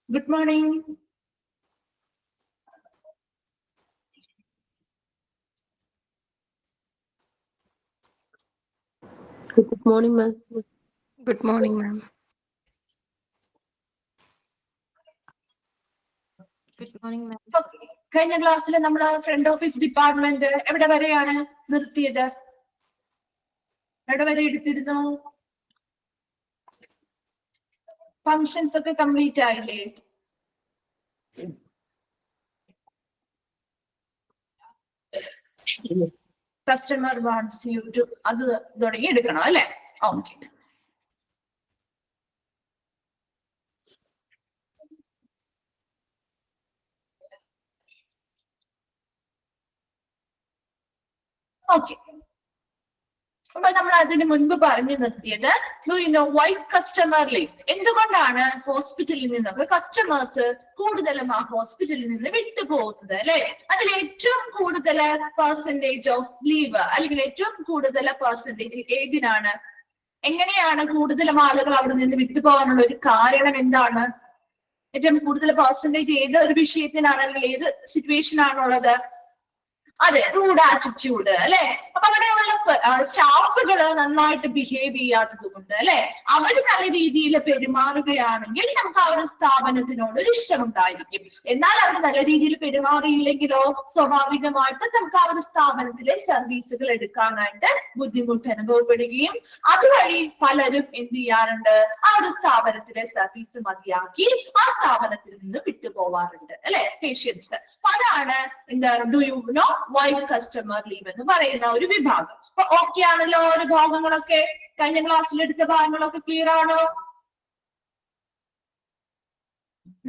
Good morning. Good morning, ma'am. Good morning, ma'am. Good morning, ma'am. Okay. കഴിഞ്ഞ ക്ലാസ്സിൽ നമ്മൾ front office department എവിടെ വരെയാണ് നിർത്തിയത്? എവിടെ വരെ എടുത്തിരുന്നു? ഫങ്ഷൻസ് ഒക്കെ കംപ്ലീറ്റ് ആയില്ലേ? കസ്റ്റമർ വാണ്ട്സ് യു ടു അത് തുടങ്ങി എടുക്കണം അല്ലെ? ഓക്കെ. ഓക്കെ. അപ്പൊ നമ്മൾ അതിന് മുൻപ് പറഞ്ഞു നിർത്തിയത് വൈറ്റ് കസ്റ്റമർ ലീവ്. എന്തുകൊണ്ടാണ് ഹോസ്പിറ്റലിൽ നിന്നൊക്കെ കസ്റ്റമേഴ്സ് കൂടുതലും ആ ഹോസ്പിറ്റലിൽ നിന്ന് വിട്ടുപോകുന്നത് അല്ലെ? അതിൽ ഏറ്റവും കൂടുതൽ പെർസെന്റേജ് ഓഫ് ലീവ് അല്ലെങ്കിൽ ഏറ്റവും കൂടുതൽ പെർസെന്റേജ് ഏതിനാണ്? എങ്ങനെയാണ് കൂടുതലും ആളുകൾ അവിടെ നിന്ന് വിട്ടുപോകാനുള്ള ഒരു കാരണം എന്താണ്? ഏറ്റവും കൂടുതൽ പെർസെന്റേജ് ഏത് ഒരു വിഷയത്തിനാണ് അല്ലെങ്കിൽ ഏത് സിറ്റുവേഷൻ ആണുള്ളത്? അതെ, റൂഡ് ആറ്റിറ്റ്യൂഡ് അല്ലെ? അപ്പൊ അങ്ങനെയുള്ള സ്റ്റാഫുകൾ നന്നായിട്ട് ബിഹേവ് ചെയ്യാത്തത് കൊണ്ട് അല്ലെ, അവര് നല്ല രീതിയിൽ പെരുമാറുകയാണെങ്കിൽ നമുക്ക് ആ ഒരു സ്ഥാപനത്തിനോട് ഒരു ഇഷ്ടമുണ്ടായിരിക്കും. എന്നാൽ അവർ നല്ല രീതിയിൽ പെരുമാറിയില്ലെങ്കിലോ സ്വാഭാവികമായിട്ട് നമുക്ക് ആ ഒരു സ്ഥാപനത്തിലെ സർവീസുകൾ എടുക്കാനായിട്ട് ബുദ്ധിമുട്ട് അനുഭവപ്പെടുകയും അതുവഴി പലരും എന്ത് ചെയ്യാറുണ്ട്, ആ ഒരു സ്ഥാപനത്തിലെ സർവീസ് മതിയാക്കി ആ സ്ഥാപനത്തിൽ നിന്ന് വിട്ടുപോവാറുണ്ട് അല്ലെ പേഷ്യൻസ്. അപ്പൊ അതാണ് എന്താണ് do you know white customer leave എന്ന് പറയുന്ന ഒരു വിഭാഗം. അപ്പൊ ഓക്കെ ആണല്ലോ ഒരു ഭാഗങ്ങളൊക്കെ? കഴിഞ്ഞ ക്ലാസ്സിൽ എടുത്ത ഭാഗങ്ങളൊക്കെ ക്ലിയർ ആണോ?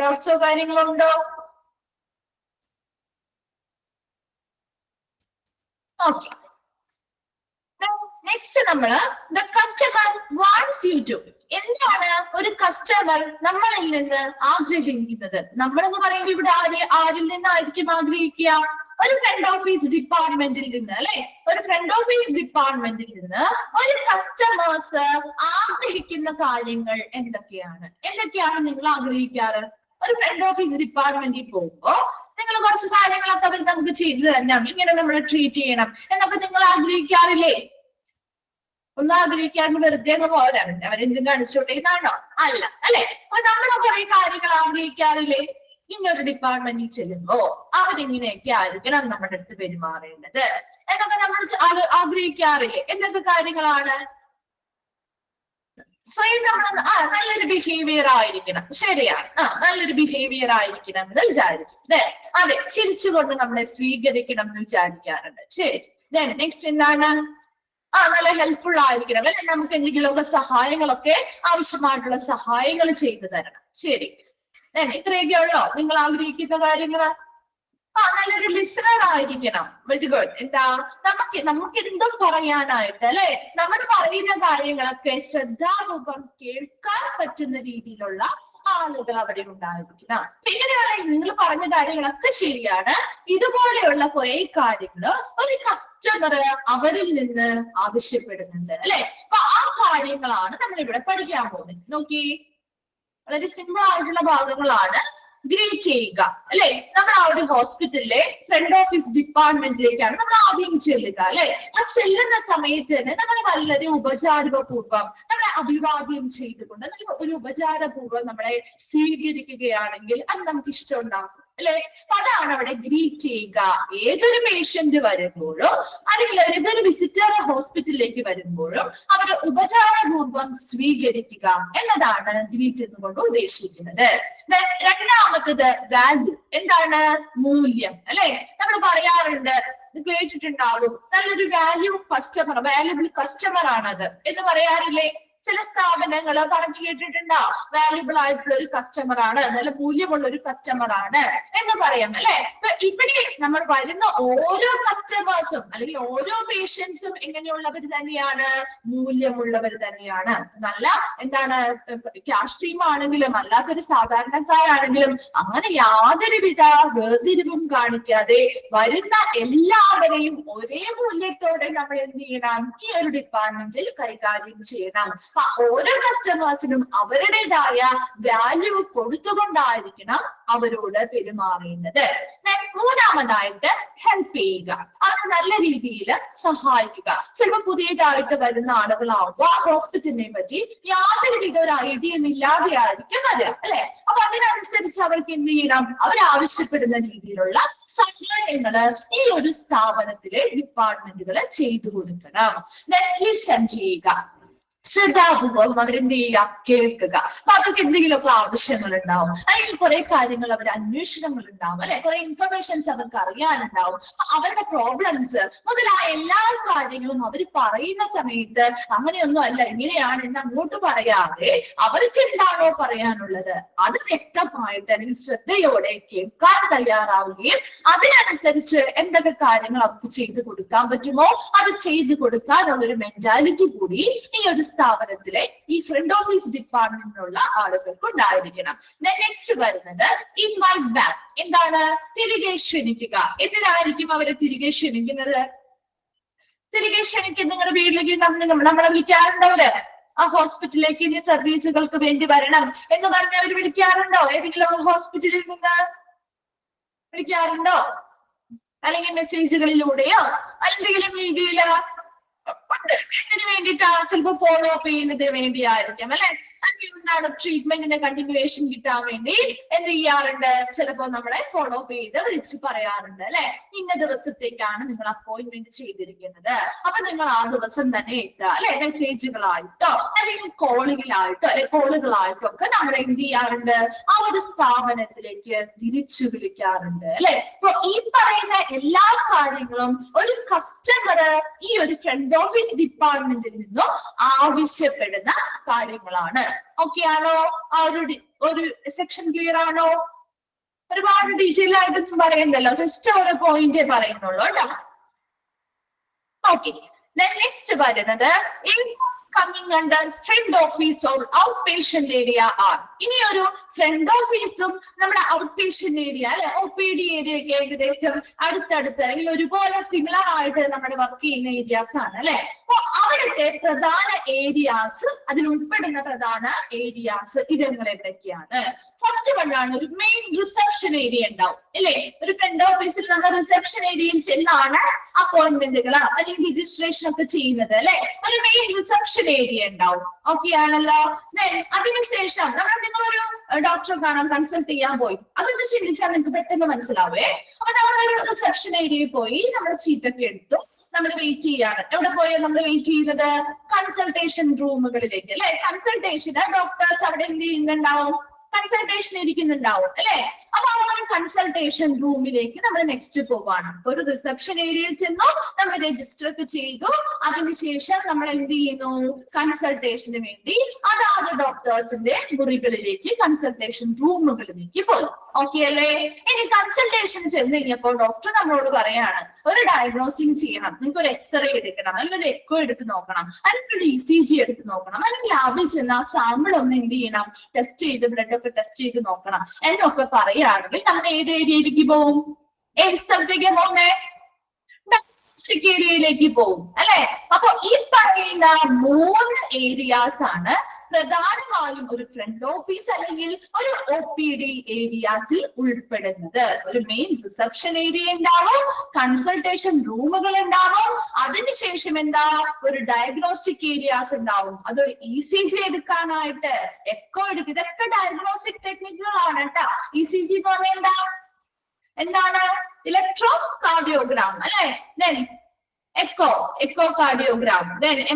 ഡൗട്ട്സോ കാര്യങ്ങളോ ഉണ്ടോ? ഓക്കെ. നെക്സ്റ്റ് നമ്മള് the customer wants you to. എന്താണ് ഒരു കസ്റ്റമർ നമ്മളിൽ നിന്ന് ആഗ്രഹിക്കുന്നത്? നമ്മളെന്ന് പറയുമ്പോൾ ഇവിടെ ആരിൽ നിന്നായിരിക്കും ആഗ്രഹിക്കുക? ഒരു ഫ്രണ്ട് ഓഫീസ് ഡിപ്പാർട്ട്മെന്റിൽ നിന്ന് അല്ലെ? ഒരു ഫ്രണ്ട് ഓഫീസ് ഡിപ്പാർട്ട്മെന്റിൽ നിന്ന് ഒരു കസ്റ്റമേഴ്സ് ആഗ്രഹിക്കുന്ന കാര്യങ്ങൾ എന്തൊക്കെയാണ്? എന്തൊക്കെയാണ് നിങ്ങൾ ആഗ്രഹിക്കാറ്? ഒരു ഫ്രണ്ട് ഓഫീസ് ഡിപ്പാർട്ട്മെന്റിൽ പോകുമ്പോ നിങ്ങൾ കുറച്ച് കാര്യങ്ങളൊക്കെ അവർ നമുക്ക് ചെയ്തു തരണം, ഇങ്ങനെ നമ്മൾ ട്രീറ്റ് ചെയ്യണം എന്നൊക്കെ നിങ്ങൾ ആഗ്രഹിക്കാറില്ലേ? ഒന്നും ആഗ്രഹിക്കാണ്ട് വെറുതെ അങ്ങ് പോരാ, അവരെന്തും കാണിച്ചോട്ടെ എന്നാണോ? അല്ല അല്ലെ? അപ്പൊ നമ്മൾ കുറെ കാര്യങ്ങൾ ആഗ്രഹിക്കാറില്ലേ? ഇന്നൊരു ഡിപ്പാർട്ട്മെന്റിൽ ചെല്ലുമ്പോ അവരിങ്ങനെയൊക്കെ ആയിരിക്കണം നമ്മുടെ അടുത്ത് പെരുമാറേണ്ടത് എന്നൊക്കെ നമ്മൾ ആഗ്രഹിക്കാറില്ലേ? എന്തൊക്കെ കാര്യങ്ങളാണ്? സ്വയം നമ്മൾ നല്ലൊരു ബിഹേവിയർ ആയിരിക്കണം, ശരിയാണ്, നല്ലൊരു ബിഹേവിയർ ആയിരിക്കണം എന്ന് വിചാരിക്കും. അതെ, ചിരിച്ചുകൊണ്ട് നമ്മളെ സ്വീകരിക്കണം എന്ന് വിചാരിക്കാറുണ്ട്. ശരി. നെക്സ്റ്റ് എന്താണ്? നല്ല ഹെൽപ്ഫുൾ ആയിരിക്കണം അല്ലെ? നമുക്ക് എന്തെങ്കിലുമൊക്കെ സഹായങ്ങളൊക്കെ ആവശ്യമായിട്ടുള്ള സഹായങ്ങൾ ചെയ്തു തരണം. ശരി. ഇത്രയൊക്കെ ഉള്ളോ നിങ്ങൾ ആഗ്രഹിക്കുന്ന കാര്യങ്ങൾ? നല്ലൊരു ലിസണർ ആയിരിക്കണം. Very good. എന്താ നമുക്ക് എന്തും പറയാനായിട്ട് അല്ലെ? നമ്മൾ പറയുന്ന കാര്യങ്ങളൊക്കെ ശ്രദ്ധാപൂർവം കേൾക്കാൻ പറ്റുന്ന രീതിയിലുള്ള ആളുകൾ അവിടെ ഉണ്ടായിരിക്കണം. ഇങ്ങനെയാണെങ്കിൽ നിങ്ങൾ പറഞ്ഞ കാര്യങ്ങളൊക്കെ ശരിയാണ്. ഇതുപോലെയുള്ള കുറെ കാര്യങ്ങൾ ഒരു കസ്റ്റമർ അവരിൽ നിന്ന് ആവശ്യപ്പെടുന്നുണ്ട് അല്ലെ? അപ്പൊ ആ കാര്യങ്ങളാണ് നമ്മൾ ഇവിടെ പഠിക്കാൻ പോകുന്നത്. നോക്കി, വളരെ സിമ്പിൾ ആയിട്ടുള്ള ഭാഗങ്ങളാണ്. ഗ്രേറ്റ് ചെയ്യുക അല്ലെ? നമ്മൾ ആ ഒരു ഹോസ്പിറ്റലിലെ ഫ്രണ്ട് ഓഫീസ് ഡിപ്പാർട്ട്മെന്റിലേക്കാണ് നമ്മൾ ആദ്യം ചെല്ലുക അല്ലെ? ആ ചെല്ലുന്ന സമയത്ത് തന്നെ നമ്മൾ വളരെ ഉപചാരപൂർവ്വം നമ്മളെ അഭിവാദ്യം ചെയ്തുകൊണ്ട് ഒരു ഉപചാരപൂർവ്വം നമ്മളെ സ്വീകരിക്കുകയാണെങ്കിൽ അത് നമുക്ക് ഇഷ്ടമുണ്ടാകും അല്ലെ. അതാണ് അവിടെ ഗ്രീറ്റ് ചെയ്യുക. ഏതൊരു പേഷ്യന്റ് വരുമ്പോഴും അല്ലെങ്കിൽ ഏതൊരു വിസിറ്റർ ഹോസ്പിറ്റലിലേക്ക് വരുമ്പോഴും അവരെ ഉപചാരപൂർവ്വം സ്വീകരിക്കുക എന്നതാണ് ഗ്രീറ്റ് എന്നുകൊണ്ട് ഉദ്ദേശിക്കുന്നത്. രണ്ടാമത്തത് വാല്യൂ. എന്താണ്? മൂല്യം അല്ലെ. നമ്മൾ പറയാറുണ്ട്, കേട്ടിട്ടുണ്ടാകും, നല്ലൊരു വാല്യുബിൾ കസ്റ്റമർ ആണത് എന്ന് പറയാറില്ലേ. ചില സ്ഥാപനങ്ങൾ പറഞ്ഞു കേട്ടിട്ടുണ്ടോ, വാല്യുബിൾ ആയിട്ടുള്ള ഒരു കസ്റ്റമർ ആണ്, നല്ല മൂല്യമുള്ള ഒരു കസ്റ്റമർ ആണ് എന്ന് പറയാം അല്ലെ. ഇവിടെ നമ്മൾ വരുന്ന ഓരോ കസ്റ്റമേഴ്സും അല്ലെങ്കിൽ ഓരോ പേഷ്യൻസും എങ്ങനെയുള്ളവർ തന്നെയാണ്? മൂല്യമുള്ളവർ തന്നെയാണ്. നല്ല എന്താണ്, ക്യാഷ് ടീം ആണെങ്കിലും അല്ലാത്തൊരു സാധാരണക്കാരാണെങ്കിലും അങ്ങനെ യാതൊരുവിധ വേർതിരിവും കാണിക്കാതെ വരുന്ന എല്ലാവരെയും ഒരേ മൂല്യത്തോടെ നമ്മൾ എന്ത് ചെയ്യണം? ഈ ഒരു ഡിപ്പാർട്ട്മെന്റിൽ കൈകാര്യം ചെയ്യണം. ഓരോ കസ്റ്റമേഴ്സിനും അവരുടേതായ വാല്യൂ കൊടുത്തുകൊണ്ടായിരിക്കണം അവരോട് പെരുമാറേണ്ടത്. മൂന്നാമതായിട്ട് ഹെൽപ്പ് ചെയ്യുക, അവർ നല്ല രീതിയിൽ സഹായിക്കുക. ചിലപ്പോൾ പുതിയതായിട്ട് വരുന്ന ആളുകളാവുമ്പോൾ ആ ഹോസ്പിറ്റലിനെ പറ്റി യാതൊരുവിധ ഒരു ഐഡിയയും ഇല്ലാതെ ആയിരിക്കും വരിക അല്ലെ. അപ്പൊ അതിനനുസരിച്ച് അവർക്ക് എന്ത് ചെയ്യണം? അവരാവശ്യപ്പെടുന്ന രീതിയിലുള്ള സഹായങ്ങള് ഈ ഒരു സ്ഥാപനത്തിലെ ഡിപ്പാർട്ട്മെന്റുകള് ചെയ്തു കൊടുക്കണം. ലിസൺ ചെയ്യുക, ശ്രദ്ധാപൂർവം അവരെന്ത് ചെയ്യുക? കേൾക്കുക. അപ്പൊ അവർക്ക് എന്തെങ്കിലുമൊക്കെ ആവശ്യങ്ങൾ ഉണ്ടാവും, അല്ലെങ്കിൽ കുറെ കാര്യങ്ങൾ അവർ അന്വേഷണങ്ങൾ ഉണ്ടാവും അല്ലെ, കുറെ ഇൻഫർമേഷൻസ് അവർക്ക് അറിയാനുണ്ടാവും. അവരുടെ പ്രോബ്ലംസ് മുതലായ എല്ലാ കാര്യങ്ങളും അവർ പറയുന്ന സമയത്ത് അങ്ങനെയൊന്നും അല്ല ഇങ്ങനെയാണ് എന്ന് അങ്ങോട്ട് പറയാതെ അവർക്ക് എന്താണോ പറയാനുള്ളത് അത് വ്യക്തമായിട്ട് അല്ലെങ്കിൽ ശ്രദ്ധയോടെ കേൾക്കാൻ തയ്യാറാവുകയും അതിനനുസരിച്ച് എന്തൊക്കെ കാര്യങ്ങൾ അവർക്ക് ചെയ്തു കൊടുക്കാൻ പറ്റുമോ അത് ചെയ്തു കൊടുക്കാനുള്ള ഒരു മെന്റാലിറ്റി കൂടി ഈ ഒരു സ്ഥാപനത്തിലെ ഈ ഫ്രണ്ട് ഓഫീസ് ഡിപ്പാർട്ട്മെന്റിലുള്ള ആളുകൾക്ക് ഉണ്ടായിരിക്കണം. നെക്സ്റ്റ് വരുന്നത് ഇൻവൈറ്റ് ബാക്ക്. എന്താണ്? തിരികെ ക്ഷണിക്കുക. എന്തിനായിരിക്കും അവരെ തിരികെ ക്ഷണിക്കുന്നത്? തിരികെ ക്ഷണിക്കുന്ന നിങ്ങളുടെ വീട്ടിലേക്ക് നമ്മളെ വിളിക്കാറുണ്ടവര് ആ ഹോസ്പിറ്റലിലേക്ക് ഇനി സർവീസുകൾക്ക് വേണ്ടി വരണം എന്ന് പറഞ്ഞ് അവർ വിളിക്കാറുണ്ടോ? ഏതെങ്കിലും ഹോസ്പിറ്റലിൽ നിന്ന് വിളിക്കാറുണ്ടോ? അല്ലെങ്കിൽ മെസ്സേജുകളിലൂടെയോ എന്തെങ്കിലും രീതിയിൽ ഇതിനു വേണ്ടിയിട്ടാ? ചിലപ്പോൾ ഫോളോ അപ്പ് ചെയ്യുന്നതിന് വേണ്ടിയായിരിക്കും അല്ലെ. എന്താണ്? ട്രീറ്റ്മെന്റിന്റെ കണ്ടിന്യൂവേഷൻ കിട്ടാൻ വേണ്ടി എന്ത് ചെയ്യാറുണ്ട്? ചിലപ്പോൾ നമ്മളെ ഫോളോ അപ്പ് ചെയ്ത് വിളിച്ച് പറയാറുണ്ട് അല്ലെ. ഇന്ന ദിവസത്തേക്കാണ് നിങ്ങൾ അപ്പോയിന്റ്മെന്റ് ചെയ്തിരിക്കുന്നത്, അപ്പൊ നിങ്ങൾ ആ ദിവസം തന്നെ എത്തുക അല്ലെ. മെസ്സേജുകളായിട്ടോ അല്ലെങ്കിൽ കോളുകളായിട്ടോ ഒക്കെ നമ്മൾ എന്ത് ചെയ്യാറുണ്ട്? ആ ഒരു സ്ഥാപനത്തിലേക്ക് തിരിച്ചു വിളിക്കാറുണ്ട് അല്ലെ. അപ്പൊ ഈ പറയുന്ന എല്ലാ കാര്യങ്ങളും ഒരു കസ്റ്റമർ ഈ ഒരു ഫ്രണ്ട് ഓഫീസ് ഡിപ്പാർട്ട്മെന്റിൽ നിന്നും ആവശ്യപ്പെടുന്ന കാര്യങ്ങളാണ്. ഓക്കെ ആണോ? ആ ഒരു സെക്ഷൻ ക്ലിയർ ആണോ? ഒരുപാട് ഡീറ്റെയിൽ ആയിട്ടൊന്നും പറയണ്ടല്ലോ, ജസ്റ്റ് ഓരോ പോയിന്റേ പറയുന്നുള്ളൂ കേട്ടോ. ഓക്കെ, നെക്സ്റ്റ് വരുന്നത് coming under front office or outpatient area are. ഇനി ഒരു ഫ്രണ്ട് ഓഫീസും നമ്മുടെ ഔട്ട് പേഷ്യന്റ് ഏരിയ അല്ലെ, OPD ഏരിയ ഒക്കെ ഏകദേശം അടുത്തടുത്ത് അല്ലെങ്കിൽ ഒരുപോലെ സിമിലർ ആയിട്ട് നമ്മുടെ വർക്ക് ചെയ്യുന്ന ഏരിയാസ് ആണ് അല്ലെ. അപ്പൊ അവിടുത്തെ പ്രധാന ഏരിയാസ്, അതിൽ ഉൾപ്പെടുന്ന പ്രധാന ഏരിയാസ് ഇടങ്ങൾ എന്തൊക്കെയാണ്? ഫസ്റ്റ് വണ്ണാണ് ഒരു മെയിൻ റിസപ്ഷൻ ഏരിയ ഉണ്ടാവും അല്ലെ. ഒരു ഫ്രണ്ട് ഓഫീസിൽ നമ്മൾ റിസപ്ഷൻ ഏരിയയിൽ ചെന്നാണ് അപ്പോയിന്റ്മെന്റുകൾ അല്ലെങ്കിൽ രജിസ്ട്രേഷൻ ഒക്കെ ചെയ്യുന്നത് അല്ലെ. ഒരു മെയിൻ റിസപ്ഷൻ ഏരിയ ഉണ്ടാവും. ഓക്കെ ആണല്ലോ. അതിനുശേഷം നിങ്ങളൊരു ഡോക്ടറെ കാണാൻ കൺസൾട്ട് ചെയ്യാൻ പോയി, അതൊന്ന് ചിന്തിച്ചാൽ നിങ്ങൾക്ക് പെട്ടെന്ന് മനസ്സിലാവേ. അപ്പൊ നമ്മളൊരു റിസപ്ഷൻ ഏരിയയിൽ പോയി നമ്മുടെ ചീട്ടൊക്കെ എടുത്തു നമ്മൾ വെയിറ്റ് ചെയ്യാണ്. എവിടെ പോയാൽ നമ്മൾ വെയിറ്റ് ചെയ്യുന്നത്? കൺസൾട്ടേഷൻ റൂമുകളിലേക്ക് അല്ലെ. കൺസൾട്ടേഷന് ഡോക്ടേഴ്സ് അവിടെ എന്ത് ചെയ്യുന്നുണ്ടാവും? കൺസൾട്ടേഷൻ ഇരിക്കുന്നുണ്ടാവും അല്ലെ. അപ്പൊ ആ ഒരു കൺസൾട്ടേഷൻ റൂമിലേക്ക് നമ്മൾ നെക്സ്റ്റ് പോവാണ്. ഒരു റിസപ്ഷൻ ഏരിയയിൽ ചെന്നു, നമ്മൾ രജിസ്റ്റർ ഒക്കെ ചെയ്തു, അതിനുശേഷം നമ്മൾ എന്ത് ചെയ്യുന്നു? കൺസൾട്ടേഷന് വേണ്ടി അതാത് ഡോക്ടേഴ്സിന്റെ മുറികളിലേക്ക് കൺസൾട്ടേഷൻ റൂമുകളിലേക്ക് പോകും. ഓക്കെ അല്ലേ. ഇനി കൺസൾട്ടേഷൻ ചെന്ന് കഴിഞ്ഞപ്പോൾ ഡോക്ടർ നമ്മളോട് പറയാണ് ഒരു ഡയഗ്നോസിങ് ചെയ്യണം, നിങ്ങൾക്ക് ഒരു എക്സ്റേ എടുക്കണം, അല്ലെങ്കിൽ ഒരു എക്കോ എടുത്ത് നോക്കണം, അല്ലെങ്കിൽ ഒരു ECG എടുത്ത് നോക്കണം, അല്ലെങ്കിൽ ലാബിൽ ചെന്ന് ആ സാമ്പിൾ ഒന്ന് എന്ത് ചെയ്യണം? ടെസ്റ്റ് ചെയ്ത് ബ്ലഡ് ഒക്കെ ടെസ്റ്റ് ചെയ്ത് നോക്കണം എന്നൊക്കെ പറയുകയാണെങ്കിൽ നമ്മൾ ഏത് ഏരിയയിലേക്ക് പോകും? ഏത് സ്ഥലത്തേക്ക് പോകുന്നേ? ഡയഗ്നോസ്റ്റിക് ഏരിയയിലേക്ക് പോകും അല്ലെ. അപ്പൊ ഈ പറയുന്ന 3 ഏരിയാസ് ആണ് പ്രധാനമായും ഒരു ഫ്രണ്ട് ഓഫീസ് അല്ലെങ്കിൽ ഒരു OPD ഏരിയാസിൽ ഉൾപ്പെടുന്നത്. ഒരു മെയിൻ റിസപ്ഷൻ ഏരിയ ഉണ്ടാവും, കൺസൾട്ടേഷൻ റൂമുകൾ ഉണ്ടാവും, അതിനുശേഷം എന്താ ഒരു ഡയഗ്നോസ്റ്റിക് ഏരിയാസ് ഉണ്ടാവും. അതൊരു ECG എടുക്കാനായിട്ട് എക്കോ എടുക്കും. ഇതൊക്കെ ഡയഗ്നോസ്റ്റിക് ടെക്നിക്കുകളാണ് കേട്ടോ. ECG എന്ന് പറഞ്ഞാൽ എന്താണ്? ഇലക്ട്രോ കാർഡിയോഗ്രാം അല്ലെ. Echocardiogram.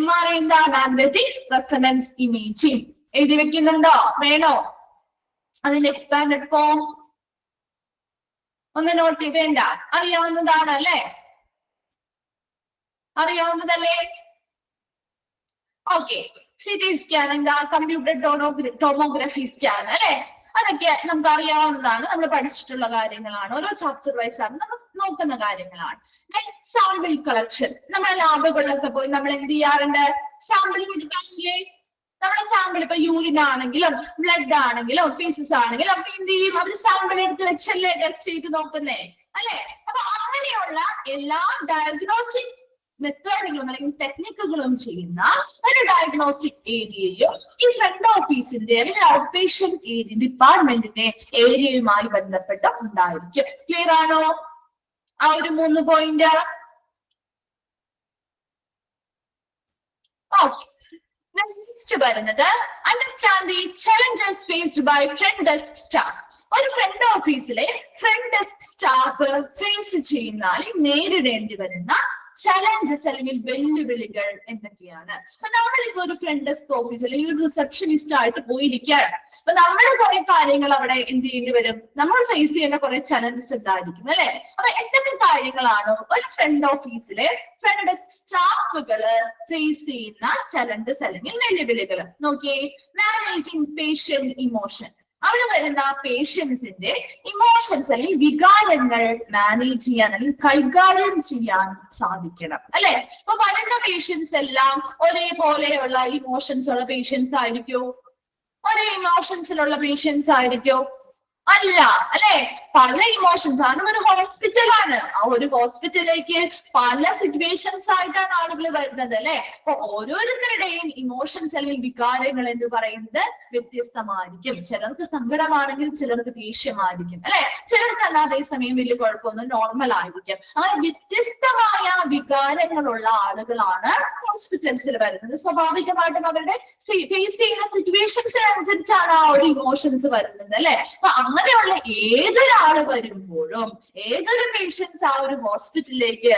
MRI എന്താ? Magnetic resonance imaging. എഴുതി വെക്കുന്നുണ്ടോ? വേണോ? അതിന്റെ എക്സ്പാൻഡഡ് ഫോം ഒന്ന് നോട്ട് വേണ്ട, അറിയാവുന്നതാണ് അല്ലെ, അറിയാവുന്നതല്ലേ? ഓക്കെ. CT സ്കാൻ എന്താ? കമ്പ്യൂട്ടർ ടോമോഗ്രഫി സ്കാൻ അല്ലെ. അതൊക്കെ നമുക്ക് അറിയാവുന്നതാണ്, നമ്മൾ പഠിച്ചിട്ടുള്ള കാര്യങ്ങളാണ്. ഓരോ ചാപ്റ്റർ വൈസ് ആണ് നമ്മൾ നോക്കുന്ന കാര്യങ്ങളാണ്. Sample collection. നമ്മുടെ ലാബുകളിലൊക്കെ പോയി നമ്മൾ എന്ത് ചെയ്യാറുണ്ട്? സാമ്പിൾ എടുക്കാറില്ലേ? നമ്മുടെ സാമ്പിൾ ഇപ്പൊ യൂറിൻ ആണെങ്കിലും ബ്ലഡ് ആണെങ്കിലും ഫീസസ് ആണെങ്കിലും അപ്പൊ എന്ത് ചെയ്യും? അവർ സാമ്പിൾ എടുത്ത് വെച്ചല്ലേ ടെസ്റ്റ് ചെയ്ത് നോക്കുന്നേ അല്ലെ. അപ്പൊ അങ്ങനെയുള്ള എല്ലാ ഡയഗ്നോസ്റ്റിക് മെത്തേഡുകളും അല്ലെങ്കിൽ ടെക്നിക്കുകളും ചെയ്യുന്ന ഒരു ഡയഗ്നോസ്റ്റിക് ഏരിയയും ഈ ഫ്രണ്ട് ഓഫീസിന്റെ അല്ലെങ്കിൽ ഔട്ട് പേഷ്യന്റ് ഏരിയ ഡിപ്പാർട്ട്മെന്റിന്റെ ഏരിയയുമായി ബന്ധപ്പെട്ട് ഉണ്ടായിരിക്കും. ക്ലിയർ ആണോ ആ ഒരു 3 പോയിന്റ്? ഓക്കെ. നെക്സ്റ്റ് വരുന്നത് understand the challenges faced by front desk staff. ഒരു ഫ്രണ്ട് ഓഫീസിലെ ഫ്രണ്ട് ഡെസ്ക് സ്റ്റാഫ് ഫേസ് ചെയ്യുന്ന അല്ലെങ്കിൽ നേരിടേണ്ടി വരുന്ന ചലഞ്ചസ് അല്ലെങ്കിൽ വെല്ലുവിളികൾ എന്തൊക്കെയാണ്? അപ്പൊ നമ്മളിപ്പോ ഒരു ഫ്രണ്ട് ഡെസ്ക് ഓഫീസ് അല്ലെങ്കിൽ ഒരു റിസപ്ഷനിസ്റ്റ് ആയിട്ട് പോയിരിക്കുകയാണ്. അപ്പൊ നമ്മൾ കുറെ കാര്യങ്ങൾ അവിടെ എന്ത് ചെയ്യേണ്ടി വരും? നമ്മൾ ഫേസ് ചെയ്യുന്ന കുറെ ചലഞ്ചസ് ഉണ്ടായിരിക്കും അല്ലെ. അപ്പൊ എന്തൊക്കെ കാര്യങ്ങളാണ് ഒരു ഫ്രണ്ട് ഓഫീസിലെ ഫ്രണ്ട് ഡെസ്ക് സ്റ്റാഫുകള് ഫേസ് ചെയ്യുന്ന ചലഞ്ചസ് അല്ലെങ്കിൽ വെല്ലുവിളികൾ? നോക്കിയേ. Managing patient emotion. അവിടെ വരുന്ന പേഷ്യൻസിന്റെ ഇമോഷൻസ് അല്ലെങ്കിൽ വികാരങ്ങൾ മാനേജ് ചെയ്യാൻ അല്ലെങ്കിൽ കൈകാര്യം ചെയ്യാൻ സാധിക്കണം അല്ലെ. അപ്പൊ വരുന്ന പേഷ്യൻസ് എല്ലാം ഒരേപോലെയുള്ള ഇമോഷൻസ് ഉള്ള പേഷ്യൻസ് ആയിരിക്കോ? ഒരേ ഇമോഷൻസിലുള്ള പേഷ്യൻസ് ആയിരിക്കോ? അല്ല അല്ലെ. പല ഇമോഷൻസ് ആണ്. ഒരു ഹോസ്പിറ്റലാണ്. ആ ഒരു ഹോസ്പിറ്റലിലേക്ക് പല സിറ്റുവേഷൻസ് ആയിട്ടാണ് ആളുകൾ വരുന്നത് അല്ലെ. അപ്പൊ ഓരോരുത്തരുടെയും ഇമോഷൻസ് അല്ലെങ്കിൽ വികാരങ്ങൾ എന്ന് പറയുന്നത് വ്യത്യസ്തമായിരിക്കും. ചിലർക്ക് സങ്കടമാണെങ്കിൽ ചിലർക്ക് ദേഷ്യമായിരിക്കും അല്ലെ. ചിലർക്ക് അല്ല അതേസമയം വലിയ കുഴപ്പമൊന്നും നോർമൽ ആയിരിക്കും. അങ്ങനെ വ്യത്യസ്തമായ വികാരങ്ങളുള്ള ആളുകളാണ് ഹോസ്പിറ്റൽസിൽ വരുന്നത്. സ്വാഭാവികമായിട്ടും അവരുടെ ഫേസ് ചെയ്യുന്ന സിറ്റുവേഷൻസിനനുസരിച്ചാണ് ആ ഒരു ഇമോഷൻസ് വരുന്നത് അല്ലെ. അപ്പൊ അങ്ങനെയുള്ള ഏതൊരാള് വരുമ്പോഴും ഏതൊരു പേഷ്യൻസ് ആ ഒരു ഹോസ്പിറ്റലിലേക്ക്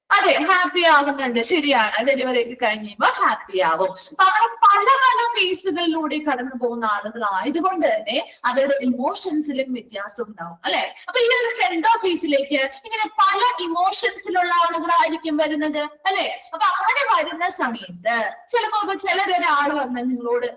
അതെ ഹാപ്പി ആകുന്നുണ്ട്. ശരിയാണ്. ഡെലിവറി ഒക്കെ കഴിയുമ്പോൾ ഹാപ്പി ആവും. അപ്പൊ അങ്ങനെ പല പല ഫേസുകളിലൂടെ കടന്നു പോകുന്ന ആളുകളായതുകൊണ്ട് തന്നെ അവരുടെ ഇമോഷൻസിലും വ്യത്യാസം ഉണ്ടാവും അല്ലെ. അപ്പൊ ഈ ഒരു ഫ്രണ്ട് ഓഫീസിലേക്ക് ഇങ്ങനെ പല ഇമോഷൻസിലുള്ള ആളുകളായിരിക്കും വരുന്നത് അല്ലെ. അപ്പൊ അങ്ങനെ വരുന്ന സമയത്ത് ചിലപ്പോ ചിലരൊരാൾ വന്ന് നിങ്ങളോട്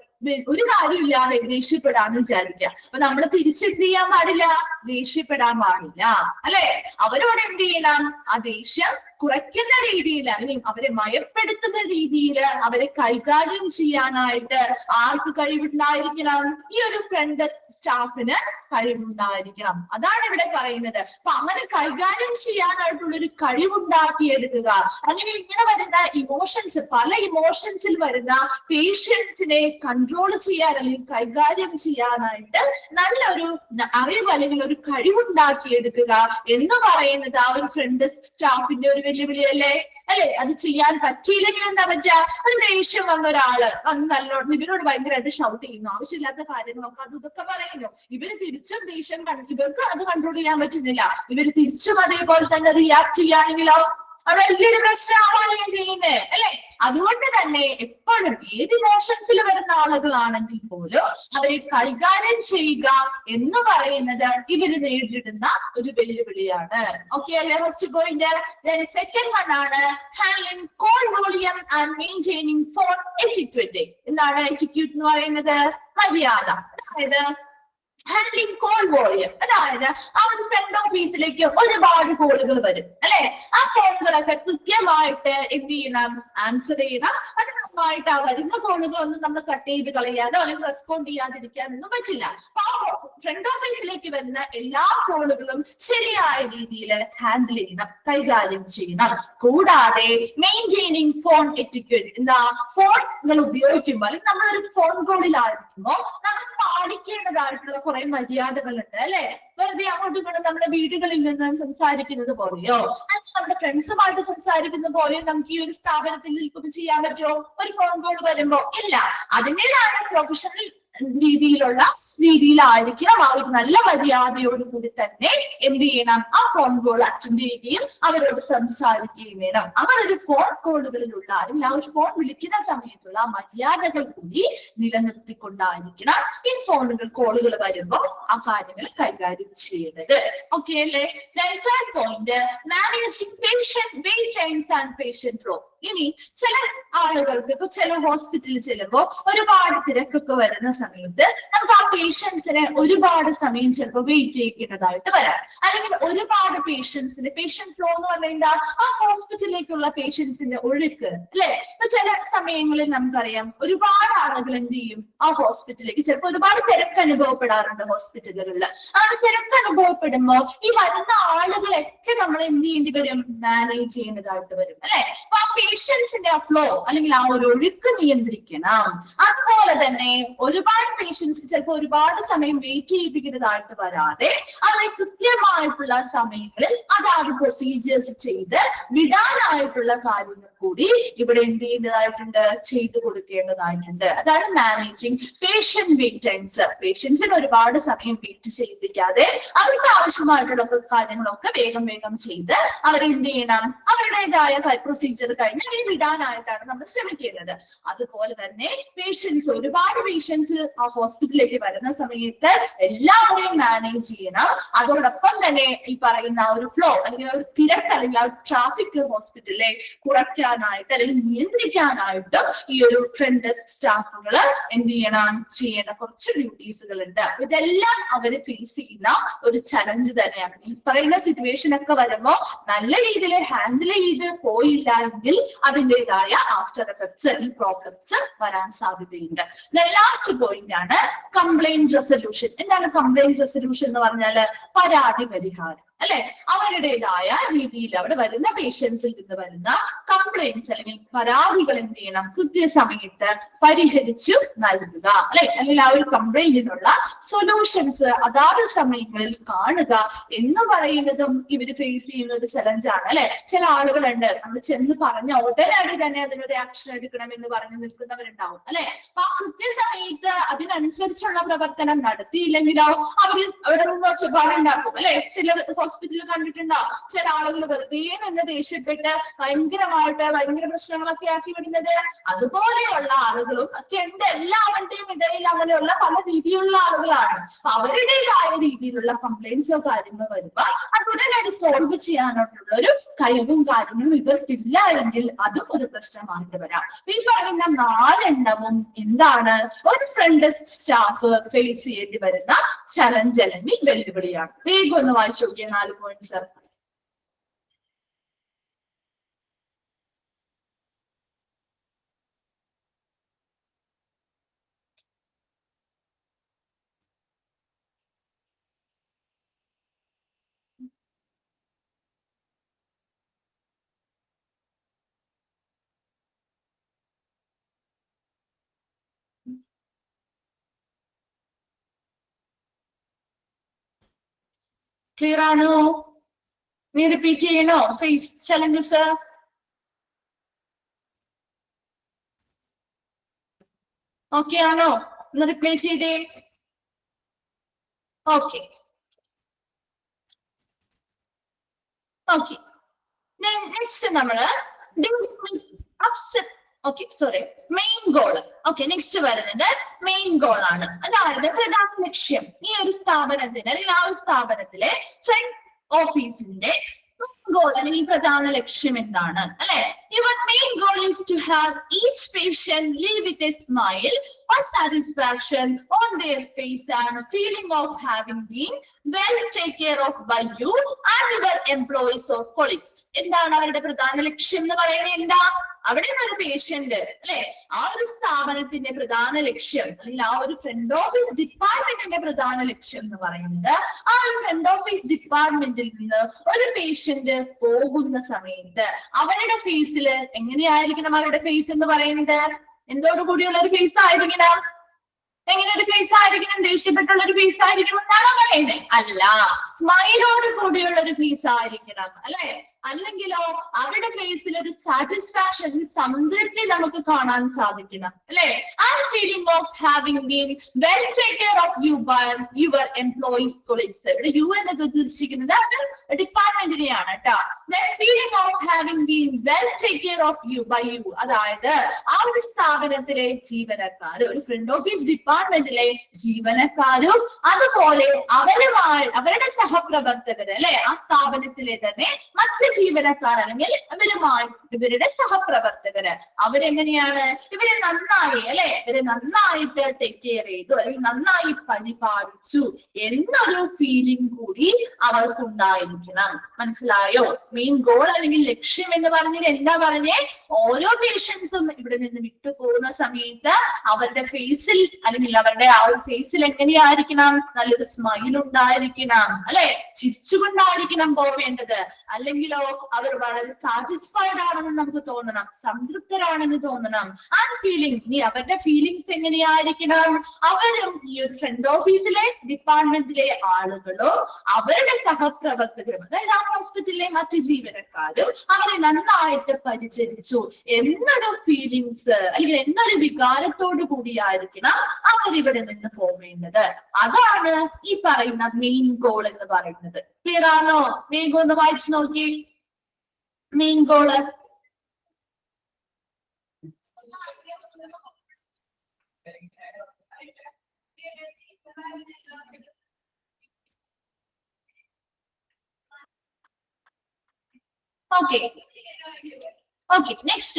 ഒരു കാര്യമില്ലാതെ ദേഷ്യപ്പെടാന്ന് വിചാരിക്കുക. അപ്പൊ നമ്മൾ തിരിച്ചെന്ത് ചെയ്യാൻ പാടില്ല? ദേഷ്യപ്പെടാൻ പാടില്ല അല്ലെ. അവരോട് എന്ത് ചെയ്യണം? ആ ദേഷ്യം കുറയ്ക്കുന്ന രീതിയിൽ അല്ലെങ്കിൽ അവരെ മയപ്പെടുത്തുന്ന രീതിയിൽ അവരെ കൈകാര്യം ചെയ്യാനായിട്ട് ആർക്ക് കഴിവുണ്ടായിരിക്കണം? ഈ ഒരു ഫ്രണ്ട് ഡെസ്ക് സ്റ്റാഫിന് കഴിവുണ്ടായിരിക്കണം. അതാണ് ഇവിടെ പറയുന്നത്. അപ്പൊ അങ്ങനെ കൈകാര്യം ചെയ്യാനായിട്ടുള്ള ഒരു കഴിവുണ്ടാക്കിയെടുക്കുക. അങ്ങനെ ഇങ്ങനെ വരുന്ന ഇമോഷൻസ് പല ഇമോഷൻസിൽ വരുന്ന പേഷ്യൻസിനെ കൺട്രോൾ ചെയ്യാൻ അല്ലെങ്കിൽ കൈകാര്യം ചെയ്യാനായിട്ട് നല്ലൊരു അറിവ് അല്ലെങ്കിൽ ഒരു കഴിവുണ്ടാക്കിയെടുക്കുക എന്ന് പറയുന്നത് ആ ഒരു ഫ്രണ്ട് ഡെസ്ക് സ്റ്റാഫിന്റെ ഒരു വെല്ലുവിളി അല്ലേ. അത് ചെയ്യാൻ പറ്റിയില്ലെങ്കിൽ എന്താ പറ്റുക? ഒരു ദേഷ്യം വന്ന ഒരാള് വന്ന് നല്ലോണം ഇവരോട് ഭയങ്കരമായിട്ട് ഷൗട്ട് ചെയ്യുന്നു, ആവശ്യമില്ലാത്ത കാര്യങ്ങളൊക്കെ ഇതൊക്കെ പറയുന്നു. ഇവര് തിരിച്ചും ദേഷ്യം ഇവർക്ക് അത് കൺട്രോൾ ചെയ്യാൻ പറ്റുന്നില്ല. ഇവര് തിരിച്ചും അതേപോലെ തന്നെ റിയാക്ട് ചെയ്യുകയാണെങ്കിലോ അവിടെ വലിയൊരു പ്രശ്നമാവുകയാണ് ചെയ്യുന്നത് അല്ലെ. അതുകൊണ്ട് തന്നെ എപ്പോഴും ഏത് ഇമോഷൻസിൽ വരുന്ന ആളുകളാണെങ്കിൽ പോലും അവരെ കൈകാര്യം ചെയ്യുക എന്ന് പറയുന്നത് ഇവര് നേരിടുന്ന ഒരു വെല്ലുവിളിയാണ്. ഓക്കെ അല്ലെ. First point. സെക്കൻഡ് വൺ ആണ് handling call volume and maintaining phone etiquette. എന്താണ് എറ്റിക്യൂട്ട് എന്ന് പറയുന്നത്? മര്യാദ. അതായത് ഹാൻഡ്ലിംഗ് കോൾ വോളിയം, അതായത് ആ ഒരു ഫ്രണ്ട് ഓഫീസിലേക്ക് ഒരുപാട് കോളുകൾ വരും അല്ലെ. ആ കോളുകളൊക്കെ കൃത്യമായിട്ട് എന്ത് ചെയ്യണം, ആൻസർ ചെയ്യണം. അത് നന്നായിട്ട് ആ വരുന്ന കോളുകളൊന്നും നമ്മൾ കട്ട് ചെയ്ത് കളയാനോ അല്ലെങ്കിൽ റെസ്പോണ്ട് ചെയ്യാതിരിക്കാനൊന്നും പറ്റില്ല. അപ്പൊ ആ ഫ്രണ്ട് ഓഫീസിലേക്ക് വരുന്ന എല്ലാ കോളുകളും ശരിയായ രീതിയിൽ ഹാൻഡിൽ ചെയ്യണം, കൈകാര്യം ചെയ്യണം. കൂടാതെ മെയിൻറ്റെയിനിങ് ഫോൺ എറ്റിക്വറ്റ്, എന്താ ഫോൺ ഉപയോഗിക്കുമ്പോൾ അല്ലെങ്കിൽ നമ്മളൊരു ഫോൺ കോളിലായിരിക്കുമ്പോൾ നമ്മൾ പാലിക്കേണ്ടതായിട്ടുള്ള കുറെ മര്യാദകളുണ്ട് അല്ലെ. വെറുതെ അങ്ങോട്ടും ഇങ്ങോട്ടും നമ്മുടെ വീടുകളിൽ നിന്ന് സംസാരിക്കുന്നത് പോലെയോ അല്ലെങ്കിൽ നമ്മുടെ ഫ്രണ്ട്സുമായിട്ട് സംസാരിക്കുന്ന പോലെയോ നമുക്ക് ഈ ഒരു സ്ഥാപനത്തിൽ നിൽക്കുമ്പോൾ ചെയ്യാൻ പറ്റുമോ? ഒരു ഫോൺ കോൾ വരുമ്പോ ഇല്ല. അതിൻ്റെതായ പ്രൊഫഷണൽ രീതിയിലായിരിക്കണം. ആ ഒരു നല്ല മര്യാദയോട് കൂടി തന്നെ എന്ത് ചെയ്യണം, ആ ഫോൺ കോൾ അറ്റൻഡ് ചെയ്യുകയും അവരോട് സംസാരിക്കുകയും വേണം. അങ്ങനെ ഒരു ഫോൺ കോളുകളിലുള്ള അല്ലെങ്കിൽ ആ ഒരു ഫോൺ വിളിക്കുന്ന സമയത്തുള്ള ആ മര്യാദകൾ കൂടി നിലനിർത്തിക്കൊണ്ടായിരിക്കണം ഈ കോളുകൾ വരുമ്പോൾ ആ കാര്യങ്ങൾ കൈകാര്യം ചെയ്യേണ്ടത്. ഓക്കെ അല്ലേ? Third point, managing patient wait times and patient flow. ഇനി ചില ആളുകൾക്ക് ഇപ്പൊ ചില ഹോസ്പിറ്റലിൽ ചെല്ലുമ്പോൾ ഒരുപാട് തിരക്കൊക്കെ വരുന്ന സമയത്ത് നമുക്ക് ആ പേഷ്യൻസിനെ ഒരുപാട് സമയം ചിലപ്പോൾ വെയിറ്റ് ചെയ്യേണ്ടതായിട്ട് വരാം. അല്ലെങ്കിൽ ഒരുപാട് പേഷ്യന്റ് ഫ്ലോ എന്ന് പറഞ്ഞാൽ ആ ഹോസ്പിറ്റലിലേക്കുള്ള പേഷ്യൻസിന്റെ ഒഴുക്ക് അല്ലെ. ഇപ്പൊ ചില സമയങ്ങളിൽ നമുക്കറിയാം ഒരുപാട് ആളുകൾ എന്ത് ചെയ്യും, ആ ഹോസ്പിറ്റലിലേക്ക് ചിലപ്പോൾ ഒരുപാട് തിരക്ക് അനുഭവപ്പെടാറുണ്ട് ഹോസ്പിറ്റലുകളിൽ. ആ തിരക്ക് അനുഭവപ്പെടുമ്പോ ഈ വരുന്ന ആളുകളൊക്കെ നമ്മൾ എന്ത് ചെയ്യേണ്ടി വരും, മാനേജ് ചെയ്യേണ്ടതായിട്ട് വരും അല്ലെ. അപ്പൊ ആ പേഷ്യൻസിന്റെ ആ ഫ്ലോ അല്ലെങ്കിൽ ആ ഒരു ഒഴുക്ക് നിയന്ത്രിക്കണം. അതുപോലെ തന്നെ ഒരുപാട് പേഷ്യൻസ് ചിലപ്പോൾ ഒരുപാട് സമയം വെയിറ്റ് ചെയ്യിപ്പിക്കുന്നതായിട്ട് വരാതെ അവരെ കൃത്യമായിട്ടുള്ള സമയങ്ങളിൽ അതാത് പ്രൊസീജിയേഴ്സ് ചെയ്ത് വിടാനായിട്ടുള്ള കാര്യങ്ങൾ കൂടി ഇവിടെ എന്ത് ചെയ്യേണ്ടതായിട്ടുണ്ട്, ചെയ്തു കൊടുക്കേണ്ടതായിട്ടുണ്ട്. അതാണ് മാനേജിങ് പേഷ്യന്റ് വെയിറ്റ് ടൈംസ്. പേഷ്യൻസിന് ഒരുപാട് സമയം വെയിറ്റ് ചെയ്യിപ്പിക്കാതെ അവർക്ക് ആവശ്യമായിട്ടുള്ള കാര്യങ്ങളൊക്കെ വേഗം ചെയ്ത് അവരെന്ത് ചെയ്യണം, അവരുടേതായ പ്രൊസീജിയർ കഴിഞ്ഞ് അവരെ വിടാനായിട്ടാണ് നമ്മൾ ശ്രമിക്കേണ്ടത്. അതുപോലെ തന്നെ ഒരുപാട് പേഷ്യൻസ് ആ ഹോസ്പിറ്റലിലേക്ക് വരുന്ന സമയത്ത് എല്ലാവരെയും മാനേജ് ചെയ്യണം. അതോടൊപ്പം തന്നെ ഈ പറയുന്ന ആ ഒരു ഫ്ലോ അല്ലെങ്കിൽ ഒരു തിരക്ക് അല്ലെങ്കിൽ ആ ഒരു ട്രാഫിക് ഹോസ്പിറ്റലിലെ കുറയ്ക്കാനായിട്ട് അല്ലെങ്കിൽ നിയന്ത്രിക്കാനായിട്ട് ഈ ഒരു ഫ്രണ്ട് ഡെസ്ക് സ്റ്റാഫുകൾ എന്ത് ചെയ്യേണ്ട കുറച്ച് ഡ്യൂട്ടീസുകൾ ഉണ്ട്. ഇതെല്ലാം അവര് ഫേസ് ചെയ്യുന്ന ഒരു ചലഞ്ച് തന്നെയാണ്. ഈ പറയുന്ന സിറ്റുവേഷൻ ഒക്കെ വരുമ്പോൾ നല്ല രീതിയിൽ ഹാൻഡിൽ ചെയ്ത് പോയില്ല എങ്കിൽ അതിൻ്റെതായ ആഫ്റ്റർ എഫക്ട്സ് ഈ പ്രോബ്ലംസ് വരാൻ സാധ്യതയുണ്ട്. ലാസ്റ്റ് പോയിന്റ് ആണ് കംപ്ലൈന്റ് റെസൊല്യൂഷൻ. എന്താണ് കംപ്ലൈന്റ് റെസൊല്യൂഷൻ എന്ന് പറഞ്ഞാല്? പരാതി പരിഹാരം അല്ലെ. അവരുടേതായ രീതിയിൽ അവിടെ വരുന്ന പേഷ്യൻസിൽ നിന്ന് വരുന്ന കംപ്ലൈന്റ്സ് അല്ലെങ്കിൽ പരാതികൾ എന്ത് ചെയ്യണം, കൃത്യസമയത്ത് പരിഹരിച്ചു നൽകുക അല്ലെ. അല്ലെങ്കിൽ ആ ഒരു കംപ്ലൈന്റിനുള്ള സൊല്യൂഷൻസ് അതാത് സമയങ്ങളിൽ കാണുക എന്ന് പറയുന്നതും ഇവര് ഫേസ് ചെയ്യുന്ന ഒരു ചലഞ്ചാണ് അല്ലെ. ചില ആളുകളുണ്ട് നമ്മൾ ചെന്ന് പറഞ്ഞ ഉടനടി തന്നെ അതിനൊരു ആക്ഷൻ എടുക്കണം എന്ന് പറഞ്ഞു നിൽക്കുന്നവരുണ്ടാവും അല്ലെ. അപ്പൊ ആ കൃത്യസമയത്ത് അതിനനുസരിച്ചുള്ള പ്രവർത്തനം നടത്തിയില്ലെങ്കിലോ അവര് അവിടെ നിന്ന് ഒച്ചപ്പാടുണ്ടാക്കും അല്ലെ. ചില ഹോസ്പിറ്റലിൽ കണ്ടിട്ടുണ്ടോ ചില ആളുകൾ വെറുതെ നിന്ന് ദേഷ്യപ്പെട്ട് ഭയങ്കര പ്രശ്നങ്ങളൊക്കെ ആക്കി വിടുന്നത്. അതുപോലെയുള്ള ആളുകളും ഒക്കെ ഉണ്ട്. എല്ലാവരുടെയും ഇടയിൽ അങ്ങനെയുള്ള പല രീതിയിലുള്ള ആളുകളാണ്. അവരുടേതായ രീതിയിലുള്ള കംപ്ലൈന്റ്സോ കാര്യങ്ങളോ വരുമ്പോ അത് ഉടനടി സോൾവ് ചെയ്യാനായിട്ടുള്ള ഒരു കഴിവും കാര്യങ്ങളും ഇവർക്കില്ല എങ്കിൽ അതും ഒരു പ്രശ്നമായിട്ട് വരാം. ഈ പറയുന്ന 4 എണ്ണവും എന്താണ്, ഒരു ഫ്രണ്ട് ഡെസ്ക് സ്റ്റാഫ് ഫേസ് ചെയ്യേണ്ടി വരുന്ന ചലഞ്ച് അല്ലെങ്കിൽ വെല്ലുവിളിയാണ്. വേഗം ഒന്ന് വായിച്ചു നോക്കിയ 4 പോയിന്റ്സ്. ക്ലിയർ ആണോ? നീ റിപ്പീറ്റ് ചെയ്യണോ ഫേസ് ചലഞ്ചസ്? ഓക്കെ ആണോ? ഒന്ന് റിപ്ലൈ ചെയ്തേ. Okay okay. നെക്സ്റ്റ് നമ്മള് മെയിൻ ഗോൾ. ഓക്കെ, നെക്സ്റ്റ് വരുന്നത് മെയിൻ ഗോൾ ആണ്. അതായത് പ്രധാന ലക്ഷ്യം. ഈ ഒരു സ്ഥാപനത്തിന് അല്ലെങ്കിൽ ആ ഒരു സ്ഥാപനത്തിലെ ഫ്രണ്ട് ഓഫീസിന്റെ ഗോൾ അല്ലെങ്കിൽ പ്രധാന ലക്ഷ്യം എന്താണ് അല്ലെ. Your main goal is to have each patient leave with a smile or satisfaction on their face and a feeling of having been well taken care of by you and your employees or colleagues. എന്താണ് അവരുടെ പ്രധാന ലക്ഷ്യം എന്ന് പറയുന്നത്? എന്താ? അവിടെ ഒരു patient അല്ലെ, ആ ഒരു സ്ഥാപനത്തിന്റെ പ്രധാന ലക്ഷ്യം അല്ലെങ്കിൽ ആ ഒരു ഫ്രണ്ട് ഓഫീസ് ഡിപ്പാർട്ട്മെന്റിന്റെ പ്രധാന ലക്ഷ്യം എന്ന് പറയുന്നത്, ആ ഒരു ഫ്രണ്ട് ഓഫീസ് ഡിപ്പാർട്ട്മെന്റിൽ നിന്ന് ഒരു പേഷ്യന്റ് പോകുന്ന സമയത്ത് അവരുടെ ഫേസിൽ എങ്ങനെയായിരിക്കണം? അവരുടെ ഫേസ് എന്ന് പറയുന്നത് എന്തോടു കൂടിയുള്ള ഒരു ഫേസ് ആയിരിക്കണം? എങ്ങനെ ഒരു ഫേസ് ആയിരിക്കണം? ദേഷ്യപ്പെട്ടുള്ള ഒരു ഫേസ് ആയിരിക്കണം എന്നാണോ പറയുന്നത്? അല്ല, സ്മൈലോട് കൂടിയുള്ള ഒരു ഫേസ് ആയിരിക്കണം അല്ലെ. അല്ലെങ്കിലോ അവരുടെ ഫേസിൽ ഒരു സാറ്റിസ്ഫാക്ഷൻ, സംതൃപ്തി നമുക്ക് കാണാൻ സാധിക്കണം അല്ലെ. And feeling of having been well take care of you by your employees colleagues. ഇവിടെ യു എന്നൊക്കെ ഉദ്ദേശിക്കുന്നത് ഡിപ്പാർട്ട്മെന്റിനെയാണ് കേട്ടോ. Feeling of having been well take care of you by you, അതായത് ആ ഒരു സ്ഥാപനത്തിലെ ജീവനക്കാർ, ഒരു ഫ്രണ്ട് ഓഫീസ് ഡിപ്പാർട്ട്മെന്റിലെ ജീവനക്കാരും അതുപോലെ അവരുടെ സഹപ്രവർത്തകര് അല്ലെ, ആ സ്ഥാപനത്തിലെ തന്നെ മറ്റ് ജീവനക്കാർ അല്ലെങ്കിൽ ഇവരുടെ സഹപ്രവർത്തകര് അവരെങ്ങനെയാണ്? ഇവരെ നന്നായി അല്ലെ, ഇവരെ നന്നായിട്ട് ടേക്ക് കെയർ ചെയ്തു അല്ലെങ്കിൽ നന്നായി പരിപാലിച്ചു എന്നൊരു ഫീലിംഗ് കൂടി അവർക്കുണ്ടായിരിക്കണം. മനസ്സിലായോ? മെയിൻ ഗോൾ അല്ലെങ്കിൽ ലക്ഷ്യം എന്ന് പറഞ്ഞത് എന്താ പറഞ്ഞേ? ഓരോ പേഷ്യൻസും ഇവിടെ നിന്ന് വിട്ടുപോകുന്ന സമയത്ത് അവരുടെ ഫേസിൽ അല്ലെങ്കിൽ അവരുടെ ആ ഒരു ഫേസിൽ എങ്ങനെയായിരിക്കണം? നല്ലൊരു സ്മൈൽ ഉണ്ടായിരിക്കണം അല്ലെ, ചിരിച്ചുകൊണ്ടായിരിക്കണം പോവേണ്ടത്. അല്ലെങ്കിലോ അവർ വളരെ സാറ്റിസ്ഫൈഡ് ആണെന്ന് നമുക്ക് തോന്നണം, സംതൃപ്തരാണെന്ന് തോന്നണം. ആ ഫീലിംഗ്, ഇനി അവരുടെ ഫീലിംഗ്സ് എങ്ങനെയായിരിക്കണം? അവരും ഈ ഒരു ഫ്രണ്ട് ഓഫീസിലെ ഡിപ്പാർട്ട്മെന്റിലെ ആളുകളും അവരുടെ സഹപ്രവർത്തകരും, അതായത് ആ ഹോസ്പിറ്റലിലെ മറ്റ് ജീവനക്കാരും അവരെ നന്നായിട്ട് പരിചരിച്ചു എന്നൊരു ഫീലിങ്സ് അല്ലെങ്കിൽ എന്നൊരു വികാരത്തോടു കൂടിയായിരിക്കണം അവരിവിടെ നിന്ന് പോവേണ്ടത്. അതാണ് ഈ പറയുന്ന മെയിൻ ഗോൾ എന്ന് പറയുന്നത്. ക്ലിയർ ആണോ? മെയിൻ ഗോൾ ഒന്ന് വായിച്ചു നോക്കി. Main goal okay. Okay, next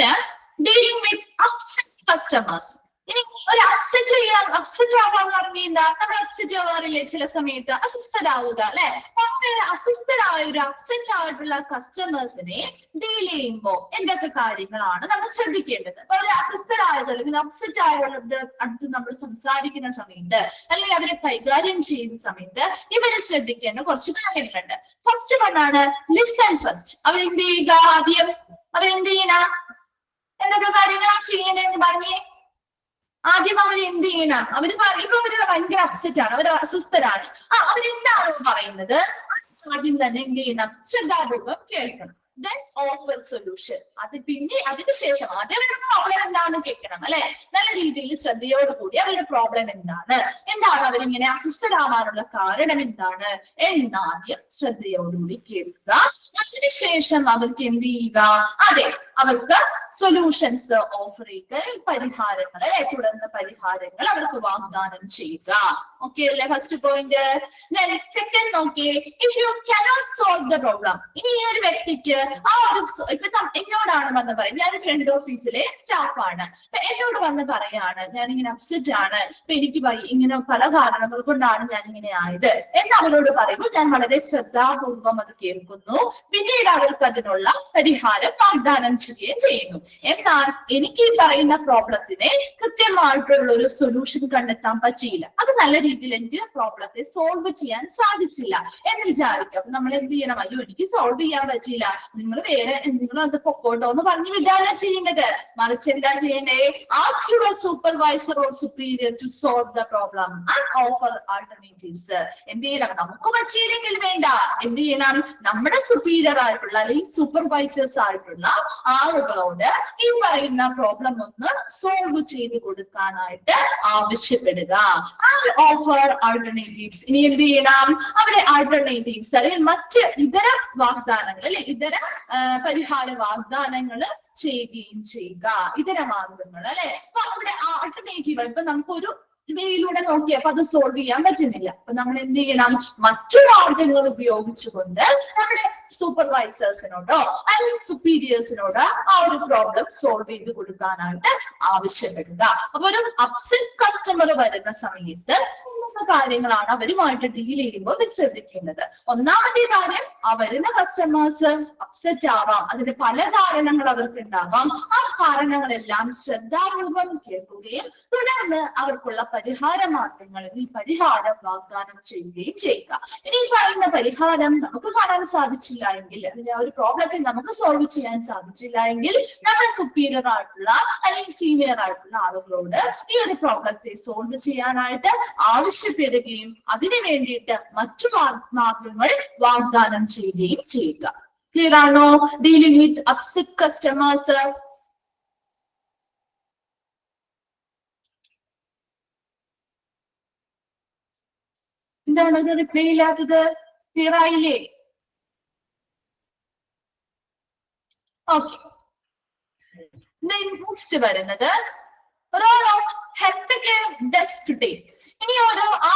dealing with upset customers. ഇനി ഒരു അപ്സെറ്റ് ആവാന്ന് പറഞ്ഞാൽ എന്താ? നമ്മൾ അപ്സെറ്റ് ആവാറില്ലേ ചില സമയത്ത്? അസ്വസ്ഥരാവുക അല്ലെ. പക്ഷെ അസ്വസ്ഥരായ ഒരു അപ്സെറ്റ് ആയിട്ടുള്ള കസ്റ്റമേഴ്സിനെ ഡീൽ ചെയ്യുമ്പോൾ എന്തൊക്കെ കാര്യങ്ങളാണ് നമ്മൾ ശ്രദ്ധിക്കേണ്ടത്? അപ്പൊ ഒരു അസ്വസ്ഥരായത് അല്ലെങ്കിൽ അപ്സെറ്റ് ആയവരുടെ അടുത്ത് നമ്മൾ സംസാരിക്കുന്ന സമയത്ത് അല്ലെങ്കിൽ അവരെ കൈകാര്യം ചെയ്യുന്ന സമയത്ത് ഇവര് ശ്രദ്ധിക്കേണ്ട കുറച്ച് കാര്യങ്ങളുണ്ട്. ഫസ്റ്റ് വണ്ണാണ് ലിസൺ ഫസ്റ്റ്. അവരെന്ത് ചെയ്യുക? ആദ്യം അവരെന്ത് ചെയ്യണം? എന്തൊക്കെ കാര്യങ്ങളാണ് ചെയ്യേണ്ടതെന്ന് പറഞ്ഞേ? ആദ്യം അവർ എന്ത് ചെയ്യണം? അവര് ഇപ്പൊ അവര് ഭയങ്കര അപ്സെറ്റ് ആണ്, അവർ അസ്വസ്ഥരാണ്. അവരെന്താണോ പറയുന്നത് ആദ്യം തന്നെ എന്ത് ചെയ്യണം? ശ്രദ്ധാപൂർവം കേൾക്കണം. then offer solution. അത് പിന്നെ അതിനുശേഷം ആദ്യം അവരുടെ പ്രോബ്ലം എന്താണെന്ന് കേൾക്കണം അല്ലെ. നല്ല രീതിയിൽ ശ്രദ്ധയോടുകൂടി അവരുടെ പ്രോബ്ലം എന്താണ് അവരിങ്ങനെ അസ്വസ്ഥരാവാനുള്ള കാരണം എന്താണ് എന്നാദ്യം ശ്രദ്ധയോടുകൂടി കേൾക്കുക. അതിനുശേഷം അവർക്ക് എന്ത് ചെയ്യുക? അതെ, അവർക്ക് സൊല്യൂഷൻസ് ഓഫർ ചെയ്ത് പരിഹാരങ്ങൾ അല്ലെ, തുടർന്ന് പരിഹാരങ്ങൾ അവർക്ക് വാഗ്ദാനം ചെയ്യുക. ഓക്കെ അല്ലെ ഫസ്റ്റ് പോയിന്റ്. സെക്കൻഡ് നോക്കിയേ, if you cannot solve the problem. ഇനി ഈ ഒരു വ്യക്തിക്ക് ആ ഒരു ഇപ്പൊ എന്നോടാണ് വന്ന് പറയും, ഞാൻ ഫ്രണ്ട് ഓഫീസിലെ സ്റ്റാഫാണ്, എന്നോട് വന്ന് പറയാണ് ഞാനിങ്ങനെ അപ്സെറ്റ് ആണ്, ഇപ്പൊ എനിക്ക് ഇങ്ങനെ പല കാരണങ്ങൾ കൊണ്ടാണ് ഞാൻ ഇങ്ങനെ ആയത് എന്ന് അവരോട് പറയുമ്പോൾ ഞാൻ വളരെ ശ്രദ്ധാപൂർവം അത് കേൾക്കുന്നു. പിന്നീട് അവർക്ക് അതിനുള്ള പരിഹാരം വാഗ്ദാനം ചെയ്യുകയും ചെയ്യുന്നു. എന്നാൽ എനിക്ക് ഈ പറയുന്ന പ്രോബ്ലത്തിനെ കൃത്യമായിട്ടുള്ള ഒരു സൊല്യൂഷൻ കണ്ടെത്താൻ പറ്റിയില്ല, അത് നല്ല രീതിയിൽ എനിക്ക് പ്രോബ്ലത്തെ സോൾവ് ചെയ്യാൻ സാധിച്ചില്ല എന്ന് വിചാരിക്കും. അപ്പൊ നമ്മൾ എന്ത് ചെയ്യണം? അയ്യോ എനിക്ക് സോൾവ് ചെയ്യാൻ പറ്റിയില്ല, നിങ്ങൾ വേറെ എന്തെങ്കിലും അത് പൊക്കോട്ടോ എന്ന് പറഞ്ഞു വിടാനാ ചെയ്യേണ്ടത്. മറിച്ച് എന്താ ചെയ്യേണ്ടേ? Ask your supervisor or superior to solve the problem and offer alternatives. എന്ത് ചെയ്യണം? നമുക്ക് പറ്റിയില്ലെങ്കിൽ വേണ്ട, എന്ത് ചെയ്യണം? നമ്മുടെ സുപ്പീരിയർ ആയിട്ടുള്ള അല്ലെങ്കിൽ സൂപ്പർവൈസേഴ്സ് ആയിട്ടുള്ള ആളുകളോട് ഈ പറയുന്ന പ്രോബ്ലം ഒന്ന് സോൾവ് ചെയ്ത് കൊടുക്കാനായിട്ട് ആവശ്യപ്പെടുക. Offer alternatives. ഇനി എന്ത് ചെയ്യണം? അവിടെ ആൾട്ടർനേറ്റീവ്സ് അല്ലെങ്കിൽ മറ്റ് ഇതര വാഗ്ദാനങ്ങൾ അല്ലെ, ഇതര പരിഹാര വാഗ്ദാനങ്ങൾ ചെയ്യുകയും ചെയ്യുക, ഇതര മാർഗങ്ങൾ അല്ലെ. അപ്പൊ അവിടെ ആൾട്ടർനേറ്റീവ് ഇപ്പൊ നമുക്കൊരു വേയിലൂടെ നോക്കിയപ്പോ അത് സോൾവ് ചെയ്യാൻ പറ്റുന്നില്ല. അപ്പൊ നമ്മൾ എന്ത് ചെയ്യണം? മറ്റു മാർഗങ്ങൾ ഉപയോഗിച്ചുകൊണ്ട് നമ്മുടെ സൂപ്പർവൈസേഴ്സിനോടോ അല്ലെങ്കിൽ സുപ്പീരിയേഴ്സിനോടോ ആ ഒരു പ്രോബ്ലം സോൾവ് ചെയ്ത് കൊടുക്കാനായിട്ട് ആവശ്യപ്പെടുക. അപ്പൊ ഒരു അപ്സെറ്റ് കസ്റ്റമർ വരുന്ന സമയത്ത് മൂന്ന് കാര്യങ്ങളാണ് അവരുമായിട്ട് ഡീൽ ചെയ്യുമ്പോൾ ശ്രദ്ധിക്കേണ്ടത്. ഒന്നാമത്തെ കാര്യം, ആ വരുന്ന കസ്റ്റമേഴ്സ് അപ്സെറ്റ് ആവാം, അതിന് പല കാരണങ്ങൾ അവർക്ക് ഉണ്ടാവാം. ആ കാരണങ്ങളെല്ലാം ശ്രദ്ധാപൂർവം കേൾക്കുകയും തുടർന്ന് അവർക്കുള്ള പരിഹാര മാർഗങ്ങളിൽ പരിഹാരം വാഗ്ദാനം ചെയ്യുകയും ചെയ്യുക. ഇനി പറയുന്ന പരിഹാരം നമുക്ക് കാണാൻ സാധിച്ചില്ല എങ്കിൽ, അതിന് ഒരു പ്രോബ്ലത്തെ നമുക്ക് സോൾവ് ചെയ്യാൻ സാധിച്ചില്ല എങ്കിൽ, നമ്മുടെ സുപ്പീരിയർ ആയിട്ടുള്ള അല്ലെങ്കിൽ സീനിയർ ആയിട്ടുള്ള ആളുകളോട് ഈ ഒരു പ്രോബ്ലത്തെ സോൾവ് ചെയ്യാനായിട്ട് ആവശ്യപ്പെടുകയും അതിനു വേണ്ടിയിട്ട് മറ്റു മാർഗങ്ങൾ വാഗ്ദാനം ചെയ്യുകയും ചെയ്യുക. ക്ലിയർ ആണോ? Dealing with upset customers. എന്താണ് ഒരു റിപ്ലൈ ഇല്ലാത്തത്? ക്ലിയർ ആയില്ലേ? ഓക്കെ. നെക്സ്റ്റ് വരുന്നത് role of health care desk team. ഇനി ആ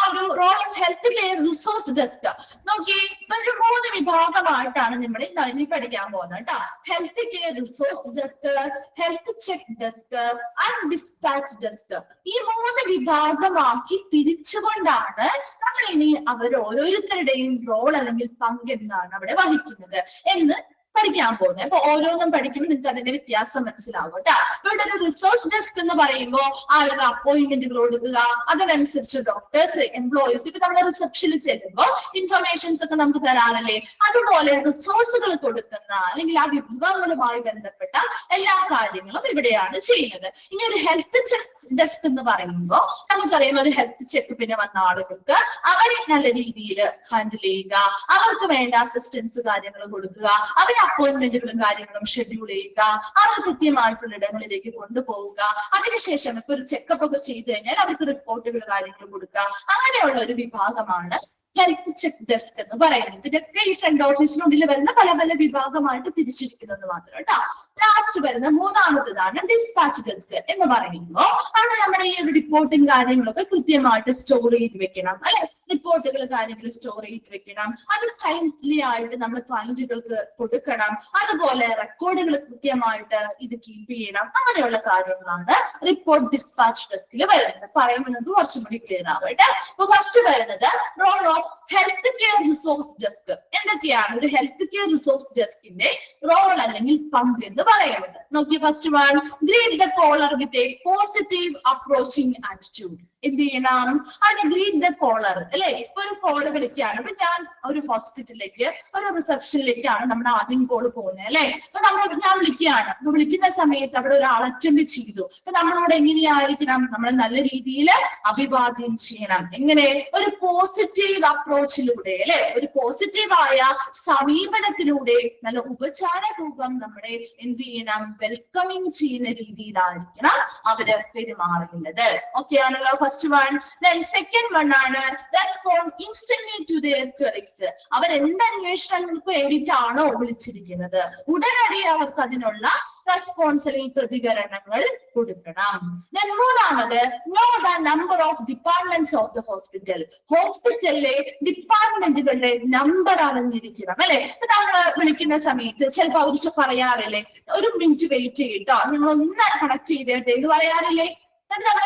ഒരു role of health care resource desk നോക്കി, ഒരു 3 വിഭാഗമായിട്ടാണ് നമ്മൾ ഇനി പഠിക്കാൻ പോകുന്നത് കേട്ടോ. Health care resource desk, health check desk and dispatch desk. ഈ 3 വിഭാഗമാക്കി തിരിച്ചുകൊണ്ടാണ് നമ്മൾ ഇനി അവർ ഓരോരുത്തരുടെയും റോൾ അല്ലെങ്കിൽ പങ്ക് എന്താണ് അവിടെ വഹിക്കുന്നത് എന്ന് പഠിക്കാൻ പോകുന്നത്. അപ്പൊ ഓരോന്നും പഠിക്കുമ്പോൾ നിങ്ങൾക്ക് അതിന്റെ വ്യത്യാസം മനസ്സിലാവും കേട്ടോ. ഇവിടെ ഒരു റിസോഴ്സ് ഡെസ്ക് എന്ന് പറയുമ്പോൾ ആളുകൾ അപ്പോയിന്റ്മെന്റുകൾ കൊടുക്കുക, അതിനനുസരിച്ച് ഡോക്ടേഴ്സ്, എംപ്ലോയീസ്, ഇപ്പൊ നമ്മുടെ റിസപ്ഷനിൽ ചെല്ലുമ്പോൾ ഇൻഫർമേഷൻസ് ഒക്കെ നമുക്ക് തരാറില്ലേ, അതുപോലെ റിസോഴ്സുകൾ കൊടുക്കുന്ന അല്ലെങ്കിൽ ആ വിഭവങ്ങളുമായി ബന്ധപ്പെട്ട എല്ലാ കാര്യങ്ങളും ഇവിടെയാണ് ചെയ്യുന്നത്. ഇനി ഒരു ഹെൽത്ത് ചെക്ക് ഡെസ്ക് എന്ന് പറയുമ്പോൾ നമുക്കറിയാം, ഒരു ഹെൽത്ത് ചെക്കപ്പിന് വന്ന ആളുകൾക്ക് അവരെ നല്ല രീതിയിൽ ഹാൻഡിൽ ചെയ്യുക, അവർക്ക് വേണ്ട അസിസ്റ്റൻസ് കാര്യങ്ങൾ കൊടുക്കുക, അവരെ അപ്പോയിന്റ്മെന്റുകളും കാര്യങ്ങളും ഷെഡ്യൂൾ ചെയ്യുക, അവർ കൃത്യമായിട്ടുള്ള ഇടങ്ങളിലേക്ക് കൊണ്ടുപോവുക, അതിനുശേഷം ഇപ്പൊ ഒരു ചെക്കപ്പ് ഒക്കെ ചെയ്തു കഴിഞ്ഞാൽ അവർക്ക് റിപ്പോർട്ടുകൾ കാര്യങ്ങൾ കൊടുക്കുക. അങ്ങനെയുള്ള ഒരു വിഭാഗമാണ് ഹെൽത്ത് ചെക്ക് ഡെസ്ക് എന്ന് പറയുന്നത്. ഇതൊക്കെ ഈ ഫ്രണ്ട് ഓഫീസിനുള്ളിൽ വരുന്ന പല പല വിഭാഗമായിട്ട് തിരിച്ചിരിക്കുന്നത് മാത്രം കേട്ടോ. ലാസ്റ്റ് വരുന്ന മൂന്നാമത്തതാണ് ഡിസ്പാച്ച് ഡെസ്ക് എന്ന് പറയുമ്പോൾ അവിടെ നമ്മുടെ ഈ ഒരു റിപ്പോർട്ടും കാര്യങ്ങളൊക്കെ കൃത്യമായിട്ട് സ്റ്റോർ ചെയ്ത് വെക്കണം അല്ലെ. റിപ്പോർട്ടുകൾ കാര്യങ്ങൾ സ്റ്റോർ ചെയ്ത് വെക്കണം, അത് ടൈംലി ആയിട്ട് നമ്മൾ ക്ലയന്റുകൾക്ക് കൊടുക്കണം, അതുപോലെ റെക്കോർഡുകൾ കൃത്യമായിട്ട് ഇത് കീപ്പ് ചെയ്യണം. അങ്ങനെയുള്ള കാര്യങ്ങളാണ് റിപ്പോർട്ട് ഡിസ്പാച്ച് ഡെസ്കിൽ വരുന്നത്. പറയുന്നത് കുറച്ചും കൂടി ക്ലിയർ ആവട്ടെ. അപ്പൊ ഫസ്റ്റ് വരുന്നത് role of health care resource desk. എന്തൊക്കെയാണ് ഒരു ഹെൽത്ത് കെയർ റിസോഴ്സ് ഡെസ്കിന്റെ റോൾ അല്ലെങ്കിൽ പങ്ക് എന്ന് പറയുന്നത്? നോക്കി, first one, greet the caller with a positive approaching attitude. എന്ത് ചെയ്യണം? അത് ഗ്രീറ്റ് ദ കോളർ അല്ലെ. ഇപ്പൊ ഒരു കോള് വിളിക്കുകയാണ്. ഇപ്പൊ ഞാൻ ഒരു ഹോസ്പിറ്റലിലേക്ക്, ഒരു റിസപ്ഷനിലേക്കാണ് നമ്മുടെ ആദ്യം കോള് പോകുന്നത് അല്ലെ. അപ്പൊ ഞാൻ വിളിക്കുകയാണ്. അപ്പൊ വിളിക്കുന്ന സമയത്ത് അവിടെ ഒരാൾ അറ്റൻഡ് ചെയ്തു. അപ്പൊ നമ്മളോട് എങ്ങനെയായിരിക്കണം? നമ്മൾ നല്ല രീതിയിൽ അഭിവാദ്യം ചെയ്യണം. എങ്ങനെ? ഒരു പോസിറ്റീവ് അപ്രോച്ചിലൂടെ അല്ലെ, ഒരു പോസിറ്റീവായ സമീപനത്തിലൂടെ നല്ല ഉപചാരപൂർവ്വം നമ്മളെ എന്ത് ചെയ്യണം? വെൽക്കമിങ് ചെയ്യുന്ന രീതിയിലായിരിക്കണം അവര് പെരുമാറേണ്ടത്. ഓക്കെ ആണല്ലോ first one. Then second one ആണ് respond instantly to their queries. അവർ എന്ത് അന്വേഷണങ്ങൾക്ക് വേണ്ടിയിട്ടാണോ വിളിച്ചിരിക്കുന്നത് ഉടനടി അവർക്ക് അതിനുള്ള റെസ്പോൺസ് അല്ലെങ്കിൽ പ്രതികരണങ്ങൾ കൊടുക്കണം. Then മൂന്നാമത് know the number of departments of the hospital. ഹോസ്പിറ്റലിലെ ഡിപ്പാർട്ട്മെന്റുകളുടെ നമ്പർ അറിഞ്ഞിരിക്കണം അല്ലെ. നമ്മൾ വിളിക്കുന്ന സമയത്ത് ചിലപ്പോൾ അവർ പറയാറില്ലേ, ഒരു മിനിറ്റ് വെയിറ്റ് ചെയ്തിട്ടോ, നിങ്ങൾ ഒന്ന് കണക്ട് ചെയ്തിട്ട് എന്ന് പറയാറില്ലേ. നമ്മൾ